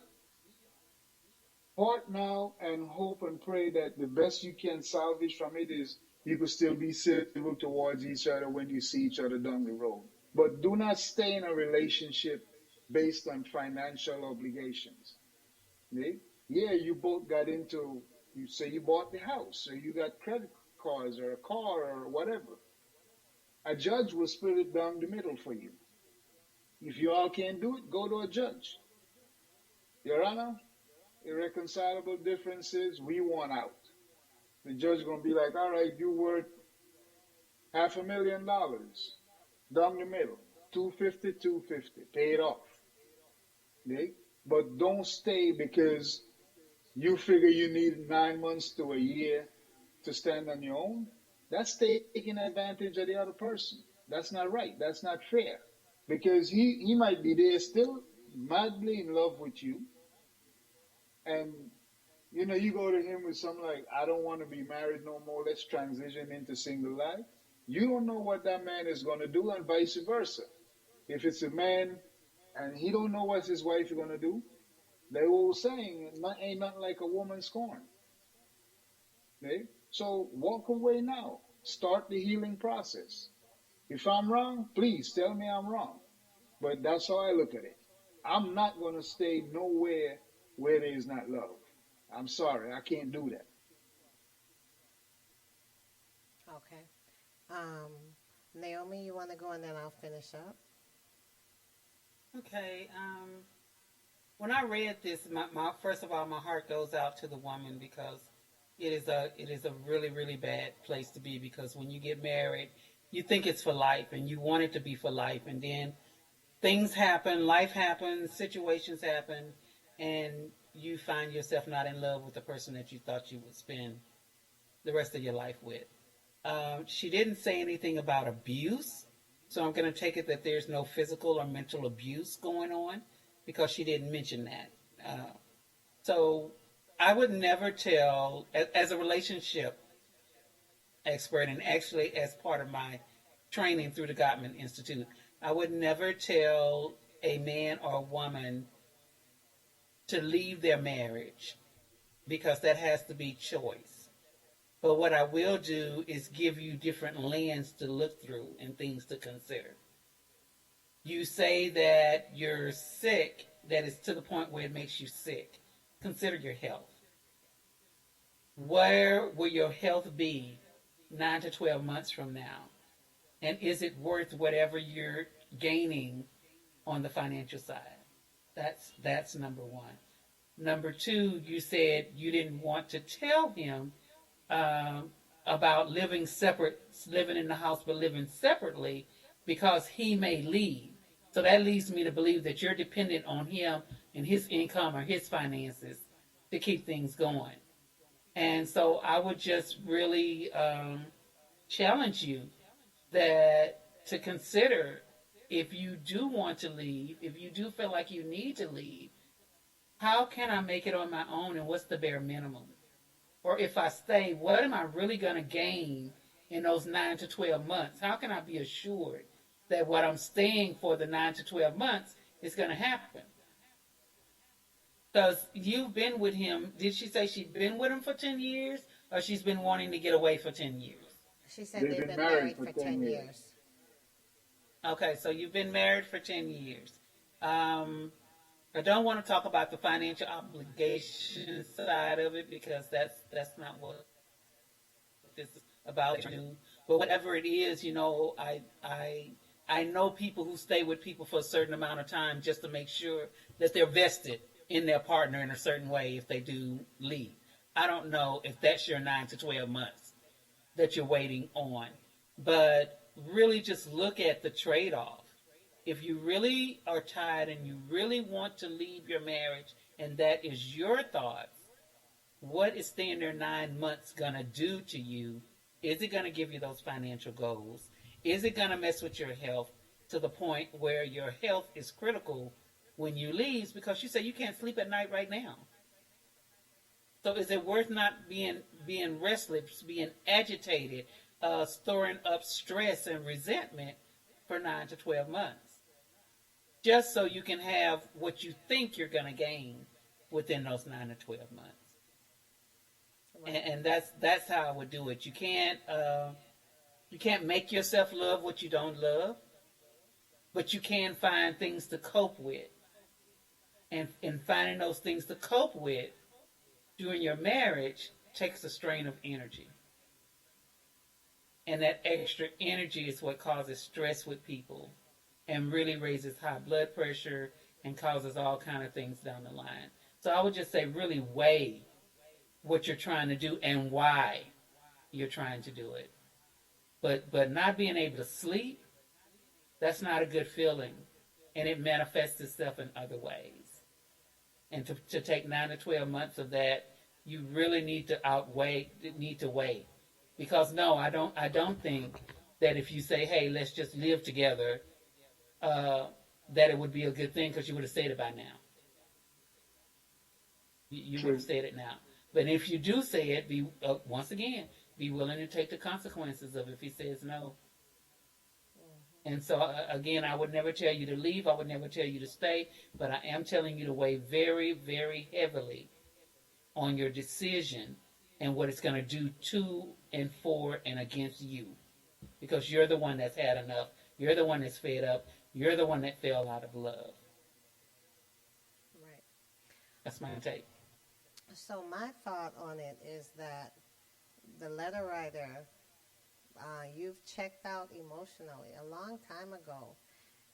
Part now and hope and pray that the best you can salvage from it is you can still be civil towards each other when you see each other down the road. But do not stay in a relationship based on financial obligations. See? Yeah, you both got into, you say you bought the house, or you got credit cards, or a car, or whatever. A judge will split it down the middle for you. If you all can't do it, go to a judge. Your Honor, irreconcilable differences, we want out. The judge is going to be like, all right, you worth $500,000. Down the middle. 250, 250. Pay it off. Okay? But don't stay because you figure you need 9 months to a year to stand on your own. That's taking advantage of the other person. That's not right. That's not fair. Because he might be there still madly in love with you. And, you know, you go to him with something like, I don't want to be married no more. Let's transition into single life. You don't know what that man is going to do, and vice versa. If it's a man and he don't know what his wife is going to do, the old saying, ain't nothing like a woman scorned. Okay? So walk away now. Start the healing process. If I'm wrong, please tell me I'm wrong. But that's how I look at it. I'm not going to stay nowhere where there is not love. I'm sorry, I can't do that. Okay. Naomi, you want to go and then I'll finish up? Okay. When I read this, my first of all, my heart goes out to the woman because it is a really, really bad place to be, because when you get married, you think it's for life and you want it to be for life, and then things happen, life happens, situations happen, and you find yourself not in love with the person that you thought you would spend the rest of your life with. She didn't say anything about abuse, so I'm going to take it that there's no physical or mental abuse going on, because she didn't mention that. So I would never tell, as a relationship expert, and actually as part of my training through the Gottman Institute, I would never tell a man or a woman to leave their marriage, because that has to be choice. But what I will do is give you different lenses to look through and things to consider. You say that you're sick, that is to the point where it makes you sick. Consider your health. Where will your health be 9 to 12 months from now? And is it worth whatever you're gaining on the financial side? That's number one. Number two, you said you didn't want to tell him about living in the house but living separately, because he may leave. So that leads me to believe that you're dependent on him and his income or his finances to keep things going. And so I would just really challenge you to consider, if you do want to leave, if you do feel like you need to leave, how can I make it on my own, and what's the bare minimum? Or if I stay, what am I really going to gain in those 9 to 12 months? How can I be assured that what I'm staying for the 9 to 12 months is going to happen? Because you've been with him. Did she say she'd been with him for 10 years, or she's been wanting to get away for 10 years? She said they've been married for 10 years. Okay, so you've been married for 10 years. I don't want to talk about the financial obligation side of it, because that's not what this is about. But whatever it is, I know people who stay with people for a certain amount of time just to make sure that they're vested in their partner in a certain way if they do leave. I don't know if that's your 9 to 12 months that you're waiting on, but really just look at the trade-off. If you really are tired and you really want to leave your marriage, and that is your thoughts, what is staying there 9 months going to do to you? Is it going to give you those financial goals? Is it going to mess with your health to the point where your health is critical when you leave because you say you can't sleep at night right now? So is it worth not being restless, being agitated, storing up stress and resentment for 9 to 12 months? Just so you can have what you think you're going to gain within those 9 to 12 months. Right. And that's how I would do it. You can't make yourself love what you don't love, but you can find things to cope with. And finding those things to cope with during your marriage takes a strain of energy. And that extra energy is what causes stress with people and really raises high blood pressure and causes all kind of things down the line. So I would just say really weigh what you're trying to do and why you're trying to do it. But not being able to sleep, that's not a good feeling. And it manifests itself in other ways. And to take 9 to 12 months of that, you really need to weigh. Because no, I don't think that if you say, hey, let's just live together, that it would be a good thing because you would have said it by now. You would have said it now. But if you do say it, once again, be willing to take the consequences of it if he says no. And so, again, I would never tell you to leave. I would never tell you to stay. But I am telling you to weigh very, very heavily on your decision and what it's going to do to and for and against you. Because you're the one that's had enough. You're the one that's fed up. You're the one that fell out of love. Right. That's my take. So my thought on it is that the letter writer, you've checked out emotionally a long time ago,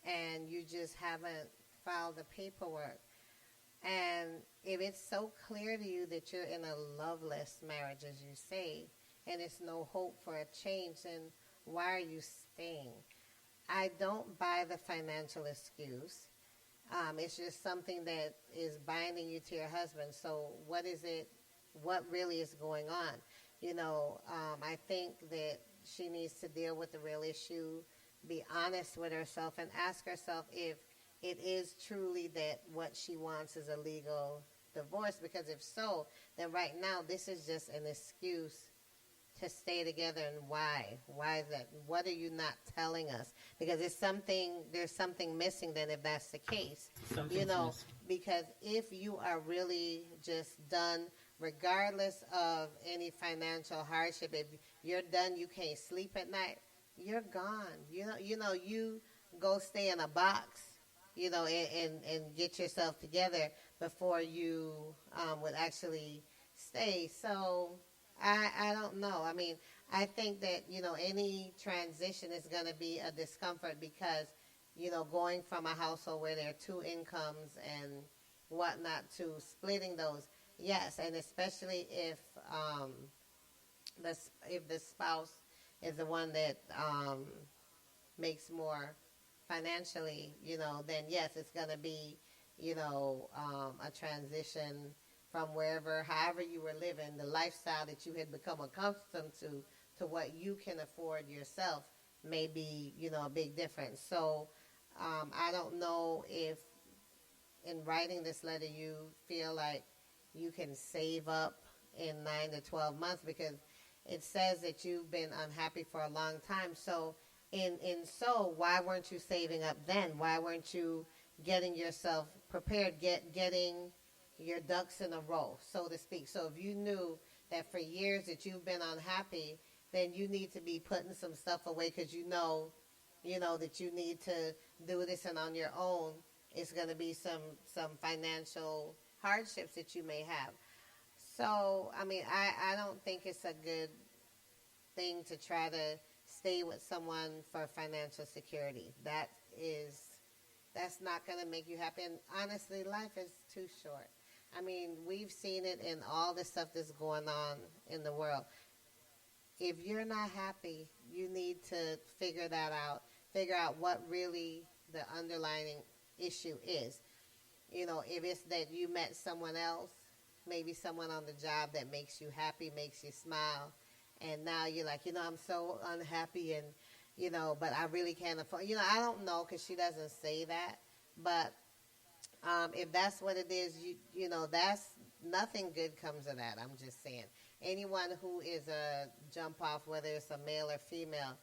and you just haven't filed the paperwork. And if it's so clear to you that you're in a loveless marriage, as you say, and it's no hope for a change, then why are you staying? I don't buy the financial excuse. It's just something that is binding you to your husband. So what is it? What really is going on? I think that she needs to deal with the real issue, be honest with herself, and ask herself if it is truly that what she wants is a legal divorce. Because if so, then right now this is just an excuse to stay together. And why? Why is that? What are you not telling us? Because there's something missing then if that's the case. Because if you are really just done, regardless of any financial hardship, if you're done, you can't sleep at night, you're gone. You go stay in a box, and get yourself together before you would actually stay. So I don't know. I mean, I think that, any transition is going to be a discomfort because, going from a household where there are two incomes and whatnot to splitting those, yes, and especially if the spouse is the one that makes more financially, then yes, it's going to be, a transition from however you were living, the lifestyle that you had become accustomed to what you can afford yourself may be, a big difference. So I don't know if in writing this letter you feel like you can save up in 9 to 12 months, because it says that you've been unhappy for a long time. So why weren't you saving up then? Why weren't you getting yourself prepared, getting your ducks in a row, so to speak? So if you knew that for years that you've been unhappy, then you need to be putting some stuff away, because you know that you need to do this, and on your own it's going to be some financial hardships that you may have. So, I mean, I don't think it's a good thing to try to stay with someone for financial security. That's not going to make you happy. And honestly, life is too short. I mean, we've seen it in all the stuff that's going on in the world. If you're not happy, you need to figure that out. Figure out what really the underlying issue is. If it's that you met someone else maybe someone on the job that makes you happy, makes you smile, and now you're like, I'm so unhappy, and but I really can't afford. I don't know, because she doesn't say that, but if that's what it is, that's nothing good comes of that. I'm just saying, anyone who is a jump off, whether it's a male or female,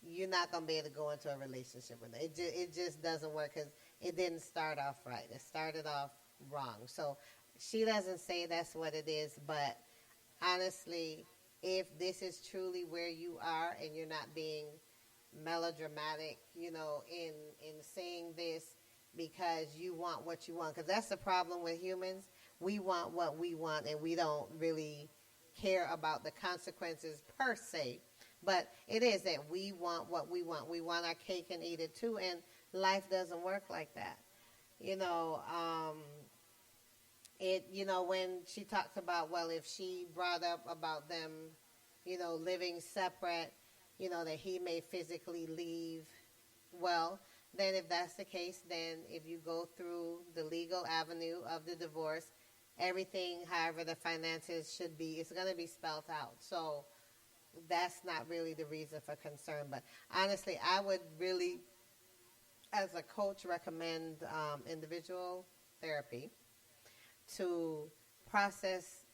you're not gonna be able to go into a relationship with it. It just doesn't work, because it didn't start off right. It started off wrong. So she doesn't say that's what it is, but honestly, if this is truly where you are and you're not being melodramatic, in saying this because you want what you want, because that's the problem with humans. We want what we want, and we don't really care about the consequences per se. But it is that we want what we want. We want our cake and eat it too, and life doesn't work like that. When she talks about, well, if she brought up about them, living separate, that he may physically leave, well, then if that's the case, then if you go through the legal avenue of the divorce, everything, however the finances should be, it's going to be spelled out. So that's not really the reason for concern. But honestly, I would really, as a coach, recommend individual therapy to process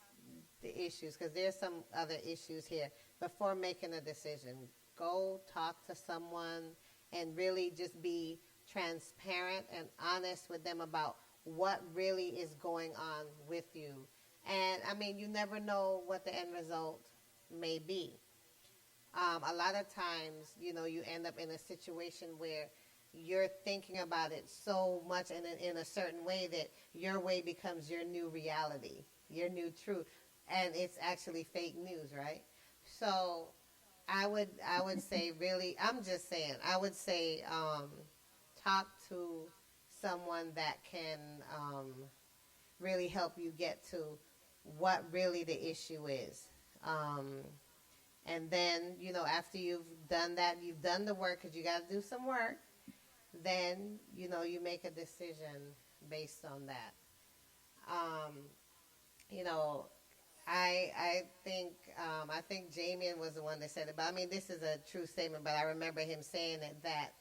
the issues, because there's some other issues here. Before making a decision, go talk to someone and really just be transparent and honest with them about what really is going on with you. And I mean, you never know what the end result may be. A lot of times, you end up in a situation where you're thinking about it so much in a certain way that your way becomes your new reality, your new truth, and it's actually fake news, right? So I would say, really, I'm just saying, I would say talk to someone that can really help you get to what really the issue is. And then, after you've done that, you've done the work, because you got to do some work, then, you make a decision based on that. I think Jamian was the one that said it, but I mean, this is a true statement, but I remember him saying it, that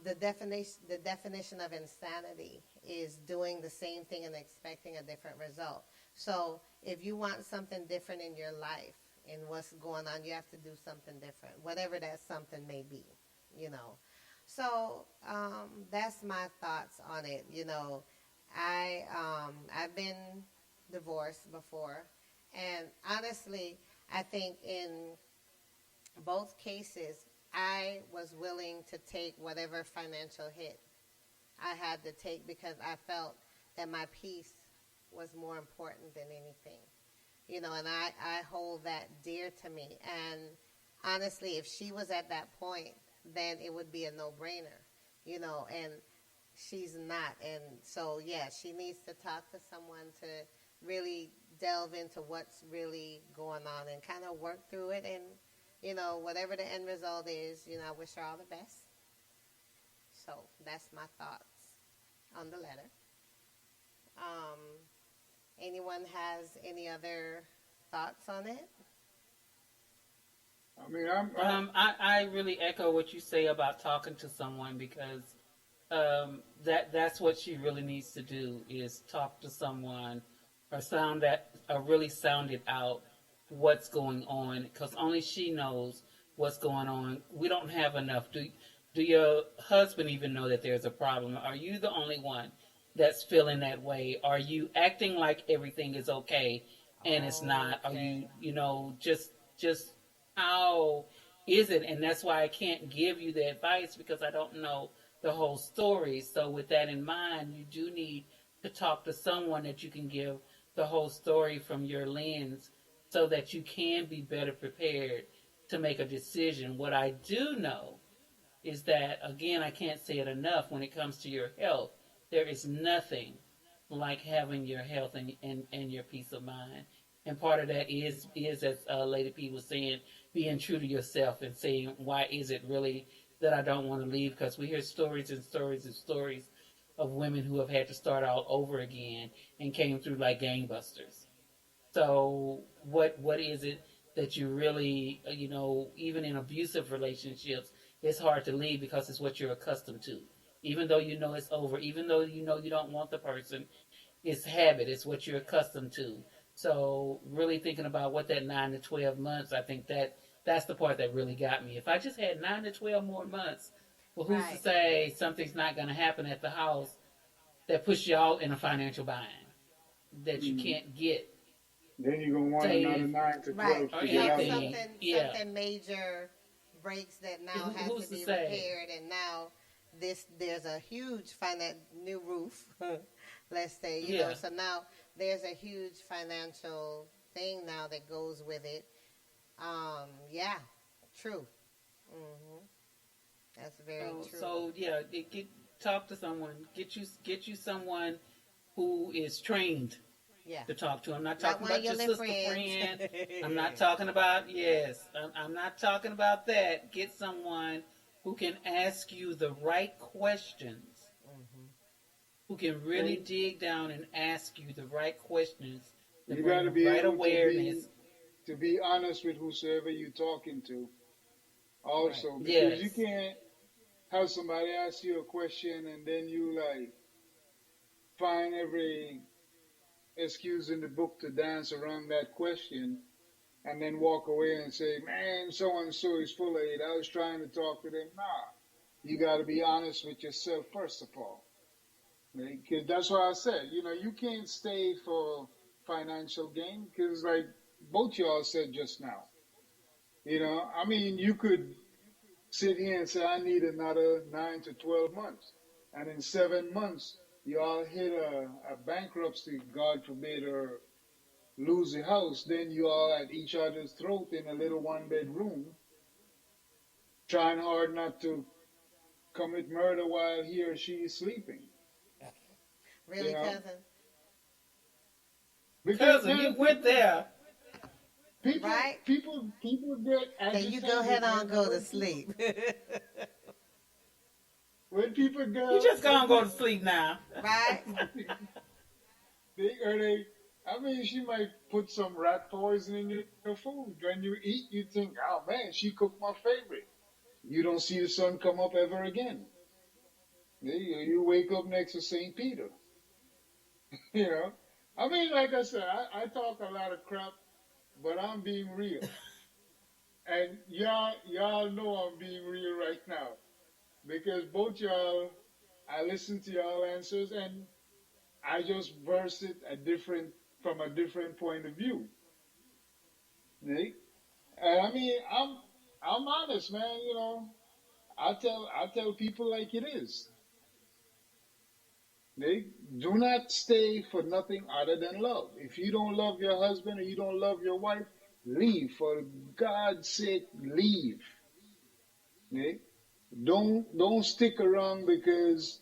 the definition of insanity is doing the same thing and expecting a different result. So if you want something different in your life and what's going on, you have to do something different, whatever that something may be, So that's my thoughts on it. I've been divorced before, and honestly, I think in both cases, I was willing to take whatever financial hit I had to take, because I felt that my peace was more important than anything. And I hold that dear to me. And honestly, if she was at that point, then it would be a no-brainer, and she's not. And so, yeah, she needs to talk to someone to really delve into what's really going on and kind of work through it. And, whatever the end result is, I wish her all the best. So that's my thoughts on the letter. Anyone has any other thoughts on it? I mean, I really echo what you say about talking to someone, because that's what she really needs to do, is talk to someone, or really sound it out what's going on, because only she knows what's going on. We don't have enough. Do your husband even know that there's a problem? Are you the only one that's feeling that way? Are you acting like everything is okay and it's not? Okay. Are you, just how is it? And that's why I can't give you the advice, because I don't know the whole story. So with that in mind, you do need to talk to someone that you can give the whole story from your lens, so that you can be better prepared to make a decision. What I do know is that, again, I can't say it enough, when it comes to your health, there is nothing like having your health and your peace of mind. And part of that is as Lady P was saying, being true to yourself and saying, why is it really that I don't want to leave? Because we hear stories and stories and stories of women who have had to start all over again and came through like gangbusters. So what is it that you really, even in abusive relationships, it's hard to leave because it's what you're accustomed to. Even though you know it's over, even though you know you don't want the person, it's habit, it's what you're accustomed to. So really thinking about what that 9 to 12 months, I think that's the part that really got me. If I just had 9 to 12 more months, well, who's to say something's not going to happen at the house that puts y'all in a financial bind that you can't get? Then you're going to want another 9 to 12 to get out. Something major breaks that now has to be repaired, and now there's a huge new roof, let's say, you know, so now there's a huge financial thing now that goes with it. Yeah, true. Mm-hmm. That's very true. So yeah, talk to someone. Get you someone who is trained to talk to. I'm not talking about your sister friend. I'm not talking about I'm not talking about that. Get someone who can ask you the right questions. Who can really dig down and ask you the right questions. You got to be right able awareness. To be honest with whosoever you're talking to. Also, because you can't have somebody ask you a question and then you like find every excuse in the book to dance around that question and then walk away and say, man, so-and-so is full of it. I was trying to talk to them. Nah, you got to be honest with yourself first of all. Because that's what I said. You know, you can't stay for financial gain because like both y'all said just now. You know, I mean, you could sit here and say, I need another 9 to 12 months. And in 7 months, you all hit a bankruptcy, God forbid, or lose the house. Then you all at each other's throat in a little one-bedroom, trying hard not to commit murder while he or she is sleeping. Really, cousin? Because you went there. People get agitated. So you go ahead on go to sleep. When people go, you just gonna go to sleep now, right? I mean, she might put some rat poison in your food. When you eat, you think, oh man, she cooked my favorite. You don't see the sun come up ever again. You wake up next to St. Peter. You know? I mean, like I said, I talk a lot of crap, but I'm being real. And y'all know I'm being real right now. Because both y'all, I listen to y'all answers and I just verse it from a different point of view. And I mean, I'm honest, man, you know. I tell people like it is. Do not stay for nothing other than love. If you don't love your husband or you don't love your wife, leave. For God's sake, leave. Don't stick around because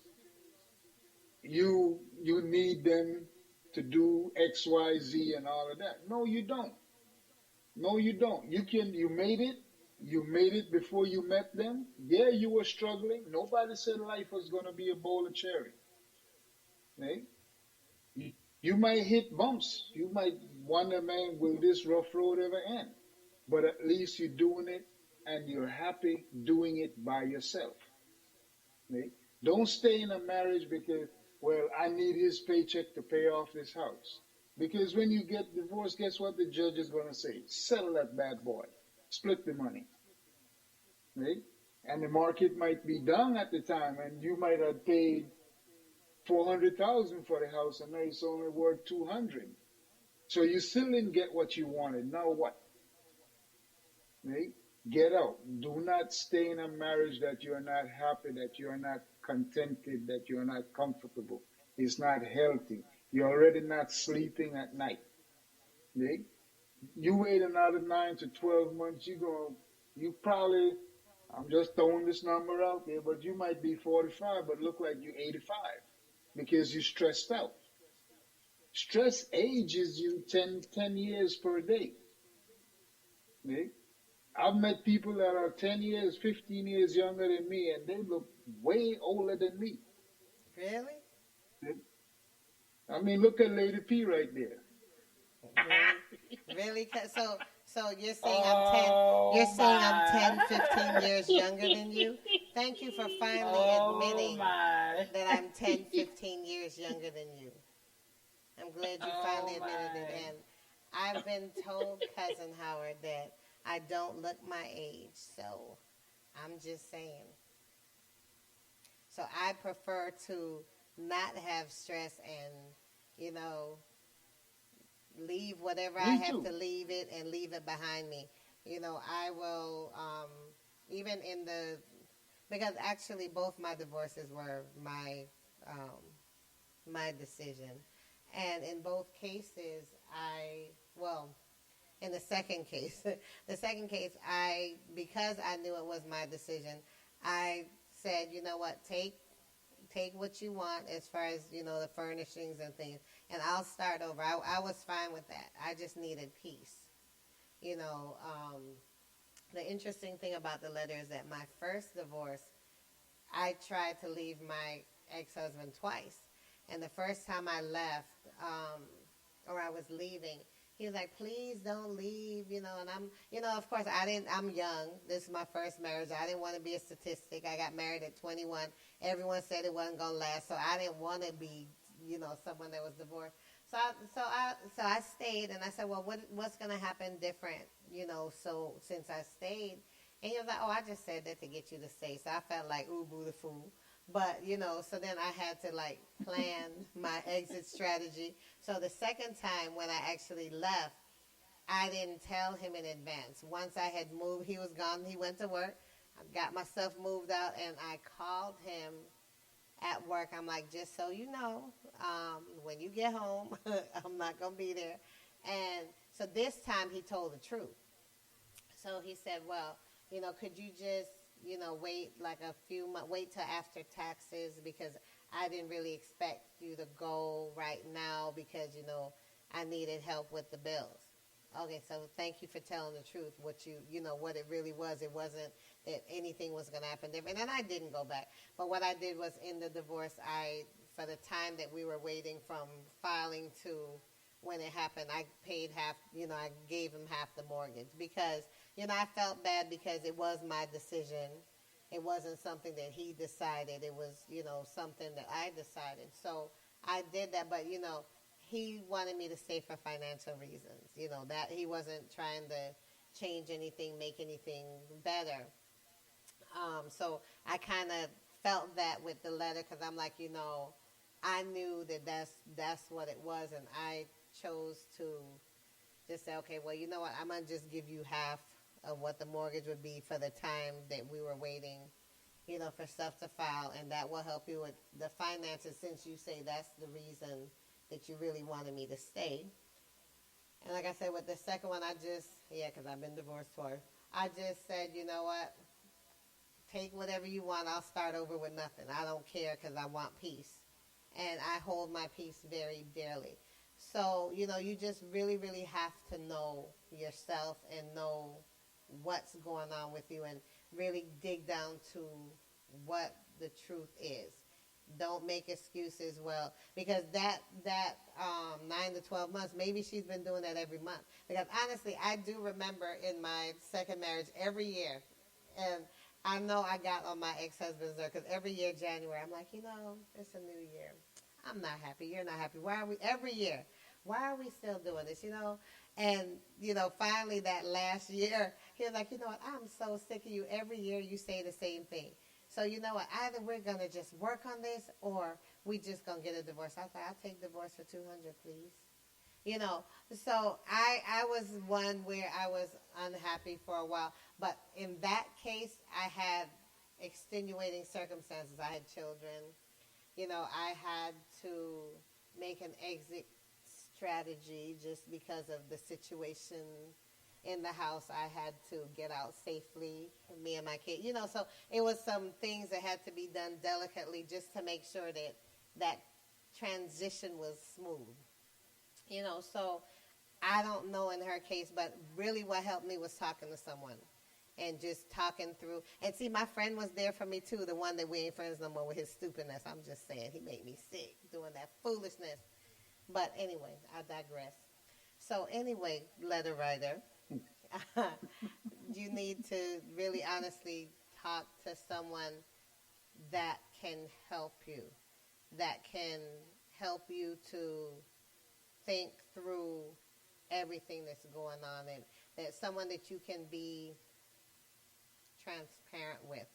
you need them to do X, Y, Z and all of that. No, you don't. No, you don't. You made it. You made it before you met them. Yeah, you were struggling. Nobody said life was going to be a bowl of cherry. You might hit bumps. You might wonder, man, will this rough road ever end? But at least you're doing it and you're happy doing it by yourself. Don't stay in a marriage because, well, I need his paycheck to pay off this house. Because when you get divorced, guess what the judge is going to say? Settle that bad boy. Split the money. And the market might be down at the time and you might have paid $400,000 for the house and now it's only worth $200,000. So you still didn't get what you wanted. Now what? Get out. Do not stay in a marriage that you are not happy, that you are not contented, that you are not comfortable. It's not healthy. You're already not sleeping at night. You wait another 9 to 12 months, you probably, I'm just throwing this number out there, but you might be 45, but look like you're 85 because you're stressed out. Stress ages you 10 years per day. I've met people that are 10 years, 15 years younger than me, and they look way older than me. Really? I mean, look at Lady P right there. Really? So you're saying you're Oh saying I'm my. 10, 15 years younger than you? Thank you for finally Oh admitting my. that I'm 10, 15 years younger than you. I'm glad you Oh finally admitted it. my. And I've been told, Cousin Howard, that I don't look my age. So I'm just saying. So I prefer to not have stress and, you know, leave whatever I Me have too. to leave it and leave it behind me. You know, I will, even in the, because actually both my divorces were um, my decision. And in both cases, well, in the second case, because I knew it was my decision, I said, you know what, take what you want as far as, you know, the furnishings and things, and I'll start over. I was fine with that. I just needed peace. You know, the interesting thing about the letter is that my first divorce, I tried to leave my ex-husband twice. And the first time I left, or I was leaving, he was like, please don't leave, you know, and of course I'm young. This is my first marriage. I didn't want to be a statistic. I got married at 21. Everyone said it wasn't going to last. So I didn't want to be, you know, someone that was divorced. So I stayed, and I said, well, what's going to happen different, you know, so since I stayed? And he was like, oh, I just said that to get you to stay. So I felt like, ooh, boo the fool. But, you know, so then I had to, like, plan my exit strategy. So the second time when I actually left, I didn't tell him in advance. Once I had moved, he was gone, he went to work. I got my stuff moved out, and I called him at work. I'm like, just so you know, when you get home, I'm not going to be there. And so this time he told the truth. So he said, well, you know, could you just, you know, wait like a few months, wait till after taxes, because I didn't really expect you to go right now because, you know, I needed help with the bills. Okay, so thank you for telling the truth. You know, what it really was. It wasn't that anything was going to happen different. And I didn't go back. But what I did was in the divorce, for the time that we were waiting from filing to when it happened, I paid half, you know, I gave him half the mortgage because, you know, I felt bad because it was my decision. It wasn't something that he decided. It was, you know, something that I decided. So I did that, but, you know, he wanted me to stay for financial reasons. You know, that he wasn't trying to change anything, make anything better. So I kind of felt that with the letter because I'm like, you know, I knew that that's what it was, and I chose to just say, okay, well, you know what, I'm going to just give you half of what the mortgage would be for the time that we were waiting, you know, for stuff to file, and that will help you with the finances since you say that's the reason that you really wanted me to stay. And like I said, with the second one, because I've been divorced twice, I just said, you know what, take whatever you want. I'll start over with nothing. I don't care because I want peace. And I hold my peace very dearly. So, you know, you just really, really have to know yourself and know what's going on with you and really dig down to what the truth is. Don't make excuses. Well, because that 9 to 12 months, maybe she's been doing that every month. Because honestly, I do remember in my second marriage every year, and I know I got on my ex-husband's nerve because every year January I'm like, you know, it's a new year. I'm not happy. You're not happy. Why are we every year? Why are we still doing this? You know, and you know, finally that last year he was like, you know what? I'm so sick of you. Every year you say the same thing. So you know what? Either we're gonna just work on this, or we just gonna get a divorce. I thought I'll take divorce for $200, please. You know, so I was one where I was unhappy for a while, but in that case, I had extenuating circumstances. I had children. You know, I had to make an exit strategy just because of the situation in the house. I had to get out safely, me and my kid. You know, so it was some things that had to be done delicately just to make sure that that transition was smooth. You know, so I don't know in her case, but really what helped me was talking to someone and just talking through. And see, my friend was there for me too, the one that we ain't friends no more with his stupidness. I'm just saying, he made me sick doing that foolishness. But anyway, I digress. So anyway, letter writer, you need to really honestly talk to someone that can help you, that can help you to think through everything that's going on, and that someone that you can be transparent with.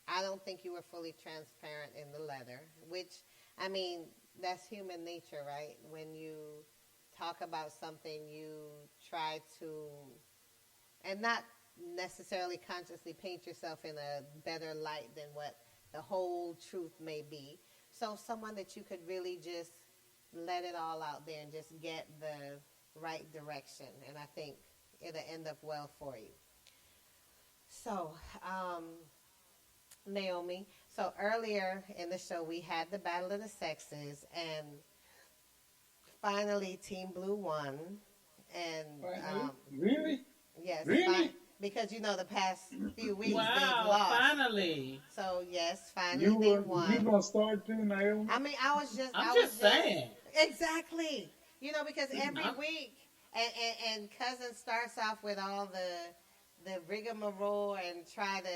I don't think you were fully transparent in the letter, which, I mean, that's human nature, right? When you talk about something, you try to, and not necessarily consciously paint yourself in a better light than what the whole truth may be. So someone that you could really just let it all out there and just get the right direction. And I think it'll end up well for you. So, Naomi, so earlier in the show we had the Battle of the Sexes, and finally Team Blue won. And really? yes, really? because the past few weeks they've Wow, lost. finally. So yes, finally they won. You gonna start too, Naomi? I mean, I'm just saying. Exactly. Because every week, and Cousin starts off with all the rigmarole and try to,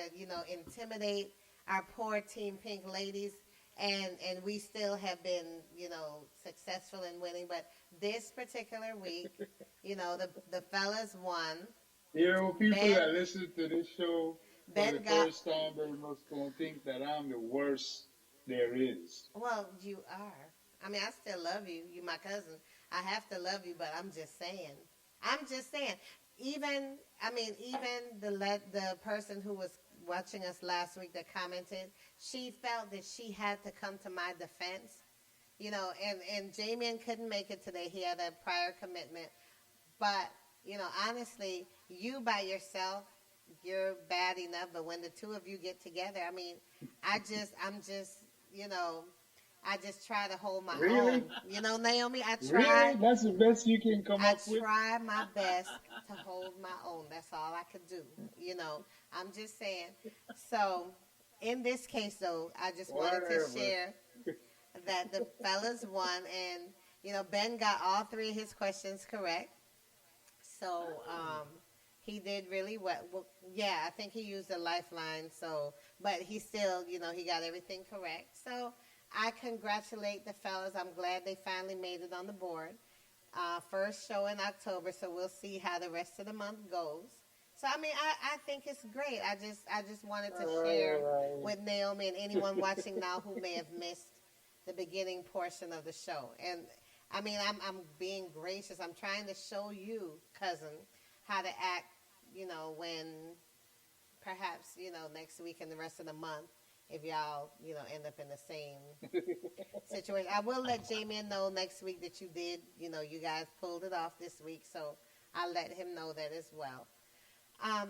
intimidate our poor Team Pink ladies, and we still have been, successful in winning. But this particular week, the fellas won. People that listen to this show for the got, first time, they must gonna think that I'm the worst there is. Well, you are. I mean, I still love you. You my cousin. I have to love you, but I'm just saying. Even the person who was watching us last week that commented, she felt that she had to come to my defense. And Jamian couldn't make it today. He had a prior commitment. But, honestly, you by yourself, you're bad enough. But when the two of you get together, I mean, I just try to hold my own. Naomi, I try. Really? That's the best you can come up with? I try my best to hold my own. That's all I could do. I'm just saying. So, in this case, though, I just wanted to share that the fellas won. And, Ben got all three of his questions correct. So, he did really well. Yeah, I think he used a lifeline. So, but he still, he got everything correct. So, I congratulate the fellas. I'm glad they finally made it on the board. First show in October, so we'll see how the rest of the month goes. So, I mean, I think it's great. I just wanted to share with Naomi and anyone watching now who may have missed the beginning portion of the show. And, I mean, I'm being gracious. I'm trying to show you, cousin, how to act, when perhaps, next week and the rest of the month, if y'all, end up in the same situation. I will let Jamian know next week that you did, you guys pulled it off this week, so I'll let him know that as well.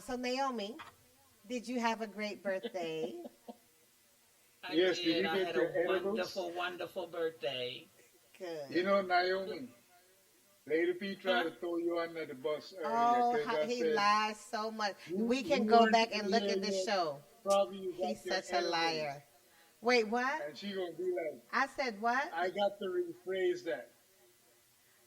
So Naomi, did you have a great birthday? I did. I had a wonderful, wonderful birthday. Good. Naomi, Lady P tried to throw you under the bus earlier. Oh, he lies so much. We can go back and look at the show. He's such a liar. Wait, what? And she gonna be like, I said what? I got to rephrase that.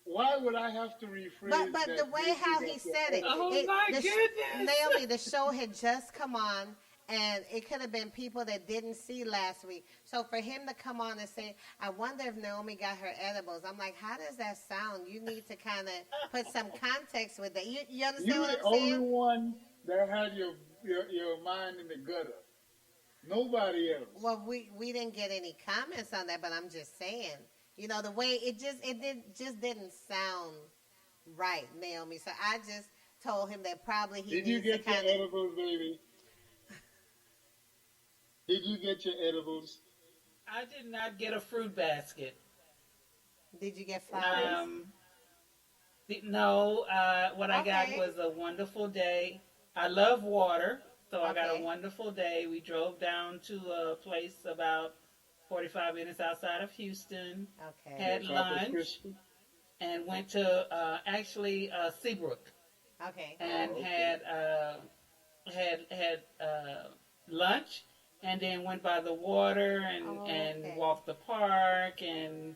Why would I have to rephrase that? But the way how he said it. Oh, my goodness. Naomi, the show had just come on, and it could have been people that didn't see last week. So for him to come on and say, I wonder if Naomi got her edibles, I'm like, how does that sound? You need to kind of put some context with that. You understand what I'm saying? You're the only one that had your mind in the gutter. Nobody else. Well, we didn't get any comments on that, but I'm just saying, the way it didn't sound right, Naomi. So I just told him that probably he Did you needs to get your edibles, baby? Did you get your edibles? I did not get a fruit basket. Did you get flowers? No. What I got was a wonderful day. I love water, so I got a wonderful day. We drove down to a place about 45 minutes outside of Houston. Okay. Had lunch and went to Seabrook. Okay. And had lunch, and then went by the water and walked the park and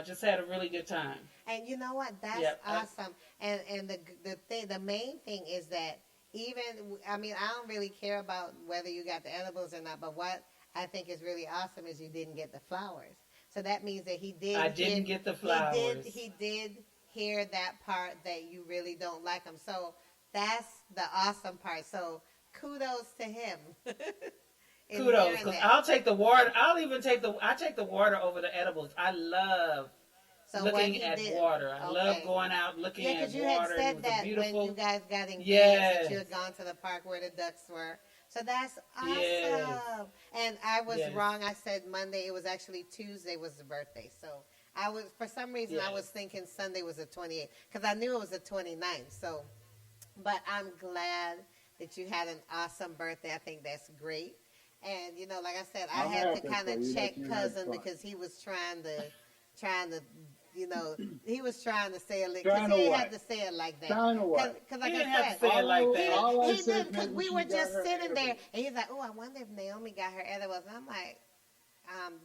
Just had a really good time. And you know what? That's Yep. awesome. And the main thing is that I don't really care about whether you got the edibles or not, but what I think is really awesome is you didn't get the flowers. So that means that he did. I didn't get the flowers. He did hear that part that you really don't like him. So that's the awesome part. So kudos to him. Kudos, because I'll take the water. I take the water over the edibles. I love looking at water. I love going out looking at water. Yeah, because you had said that beautiful... when you guys got engaged, yes. that you had gone to the park where the ducks were. So that's awesome. Yes. And I was Yes. wrong. I said Monday. It was actually Tuesday was the birthday. So I was, for some reason, I was thinking Sunday was the 28th because I knew it was the 29th. So, but I'm glad that you had an awesome birthday. I think that's great. And, you know, like I said, I had to kind of check cousin because he was trying to, you know, he was trying to say it, because he had to say it like that. Because like he didn't I said, have to say it like that. He didn't, because we were just sitting there, and he's like, oh, I wonder if Naomi got her edibles. And I'm like,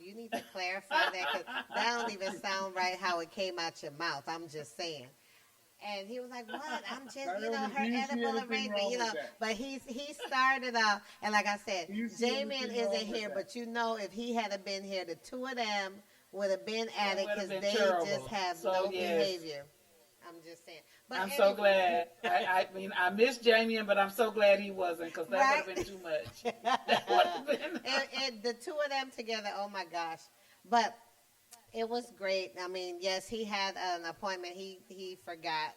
you need to clarify that, because that don't even sound right how it came out your mouth. I'm just saying. And he was like, what? I'm just, you know, her edible arrangement, you know. But he started off, and like I said, J-Man isn't here, but you know, if he had been here, the two of them would have been at it because they terrible. Just have no behavior. I'm just saying. But I'm so glad. I mean, I miss Jamie, but I'm so glad he wasn't, because that would have been too much. That would have been. The two of them together, oh my gosh. But it was great. I mean, yes, he had an appointment. He forgot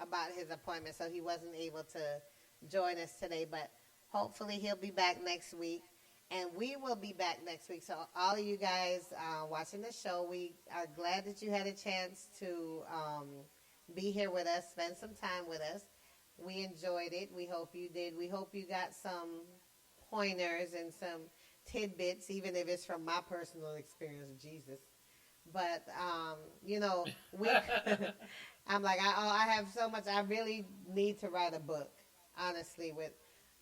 about his appointment, so he wasn't able to join us today. But hopefully he'll be back next week. And we will be back next week. So all of you guys watching the show, we are glad that you had a chance to be here with us, spend some time with us. We enjoyed it. We hope you did. We hope you got some pointers and some tidbits, even if it's from my personal experience of Jesus. But, you know, I'm like, I have so much. I really need to write a book, honestly,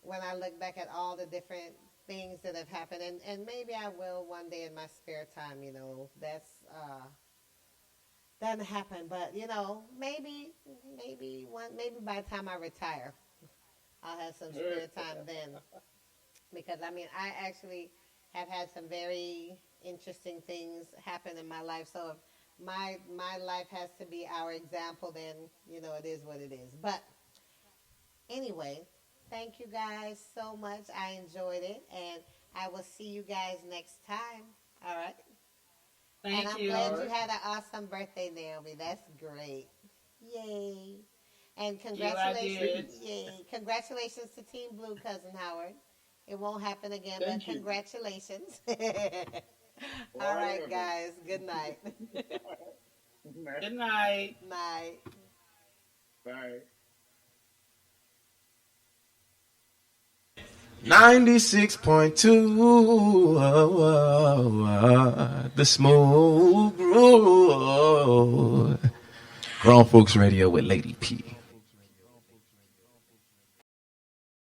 when I look back at all the different things that have happened, and maybe I will one day in my spare time, you know. That's doesn't happen, but you know, maybe by the time I retire, I'll have some spare time then. Because I mean, I actually have had some very interesting things happen in my life. So if my life has to be our example, then you know, it is what it is. But anyway, thank you guys so much. I enjoyed it, and I will see you guys next time. All right? Thank you. And I'm glad you had an awesome birthday, Naomi. That's great. Yay. And congratulations. Yay. Congratulations to Team Blue, Cousin Howard. It won't happen again, but congratulations. All right, guys. Good night. Good night. Night. Bye. 96.2 The Smoke Road. Grown Folks Radio with Lady P.